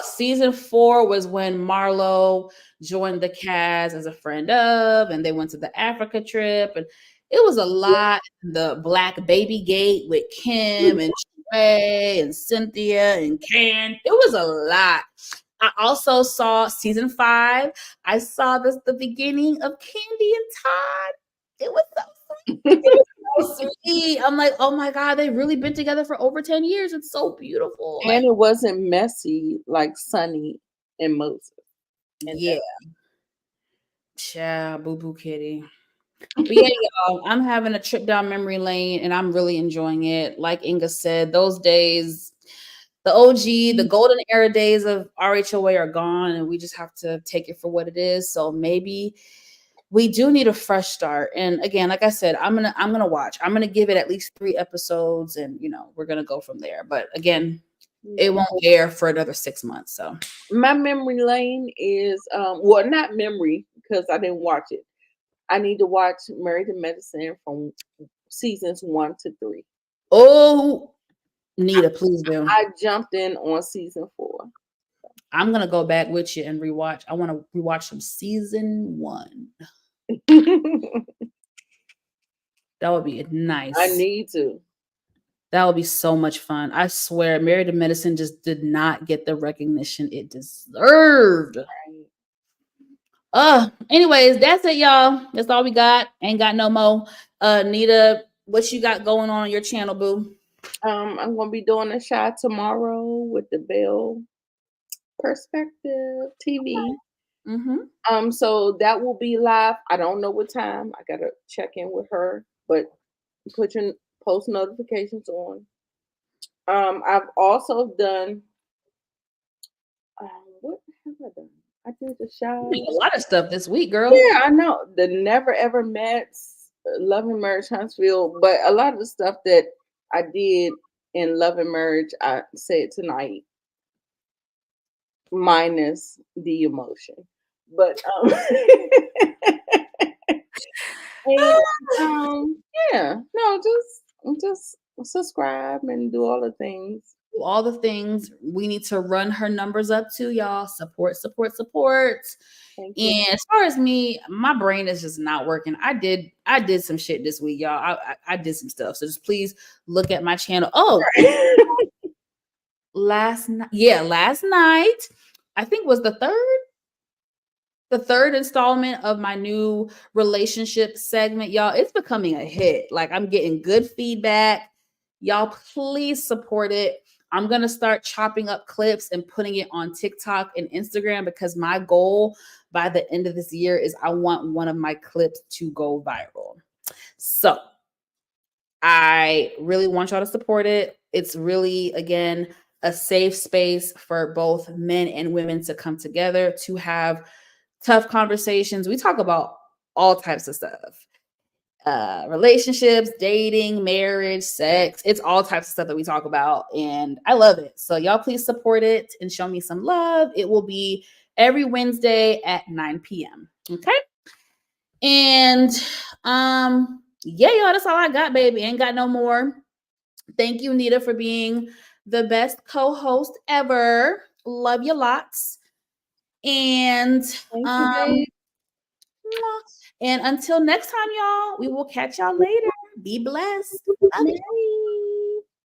Season 4 was when Marlo joined the cast as a friend of, and they went to the Africa trip, and it was a lot. The Black Baby Gate with Kim and Trey and Cynthia and Ken. It was a lot. I also saw season 5. I saw the beginning of Candy and Todd. It was so sweet. It was so sweet. I'm like, oh my God, they've really been together for over 10 years. It's so beautiful. And it wasn't messy like Sunny and Moses. Yeah. Child, boo-boo kitty. But yeah, y'all, I'm having a trip down memory lane, and I'm really enjoying it. Like Inga said, those days, the OG, the golden era days of RHOA are gone, and we just have to take it for what it is. So maybe we do need a fresh start. And again, like I said, I'm gonna watch. I'm gonna give it at least 3 episodes, and we're gonna go from there. But again, it won't air for another 6 months. So my memory lane is not memory, because I didn't watch it. I need to watch Married to Medicine from seasons 1 to 3. Oh, Nita, please do. I jumped in on season 4. I'm gonna go back with you and rewatch. I want to rewatch from season 1. That would be nice. I need to. That would be so much fun. I swear, Married to Medicine just did not get the recognition it deserved. Anyways, that's it, y'all. That's all we got. Ain't got no more. Nita, what you got going on your channel, boo? I'm gonna be doing a shot tomorrow with the Bell Perspective TV. Mm-hmm. So that will be live. I don't know what time. I gotta check in with her, but put your post notifications on. I've also done. What have I done? I did the shot. A lot of stuff this week, girl. Yeah, I know. The Never Ever Met, Love and Merge Huntsville, but a lot of the stuff that I did in Love and Merge, I said tonight, minus the emotion. But and, yeah, no, just subscribe and do all the things. All the things. We need to run her numbers up too, y'all. Support. And as far as me, my brain is just not working. I did some shit this week, y'all. I did some stuff. So just please look at my channel. Oh, last night, I think was the third installment of my new relationship segment, y'all. It's becoming a hit. Like, I'm getting good feedback. Y'all, please support it. I'm going to start chopping up clips and putting it on TikTok and Instagram, because my goal by the end of this year is I want one of my clips to go viral. So I really want y'all to support it. It's really, again, a safe space for both men and women to come together to have tough conversations. We talk about all types of stuff. Relationships, dating, marriage, sex. It's all types of stuff that we talk about, and I love it. So y'all please support it and show me some love. It will be every Wednesday at 9 p.m. Okay? And yeah, y'all, that's all I got, baby. Ain't got no more. Thank you, Nita, for being the best co-host ever. Love you lots. And Thank you, babe. and until next time, y'all, we will catch y'all later. Be blessed. Bye.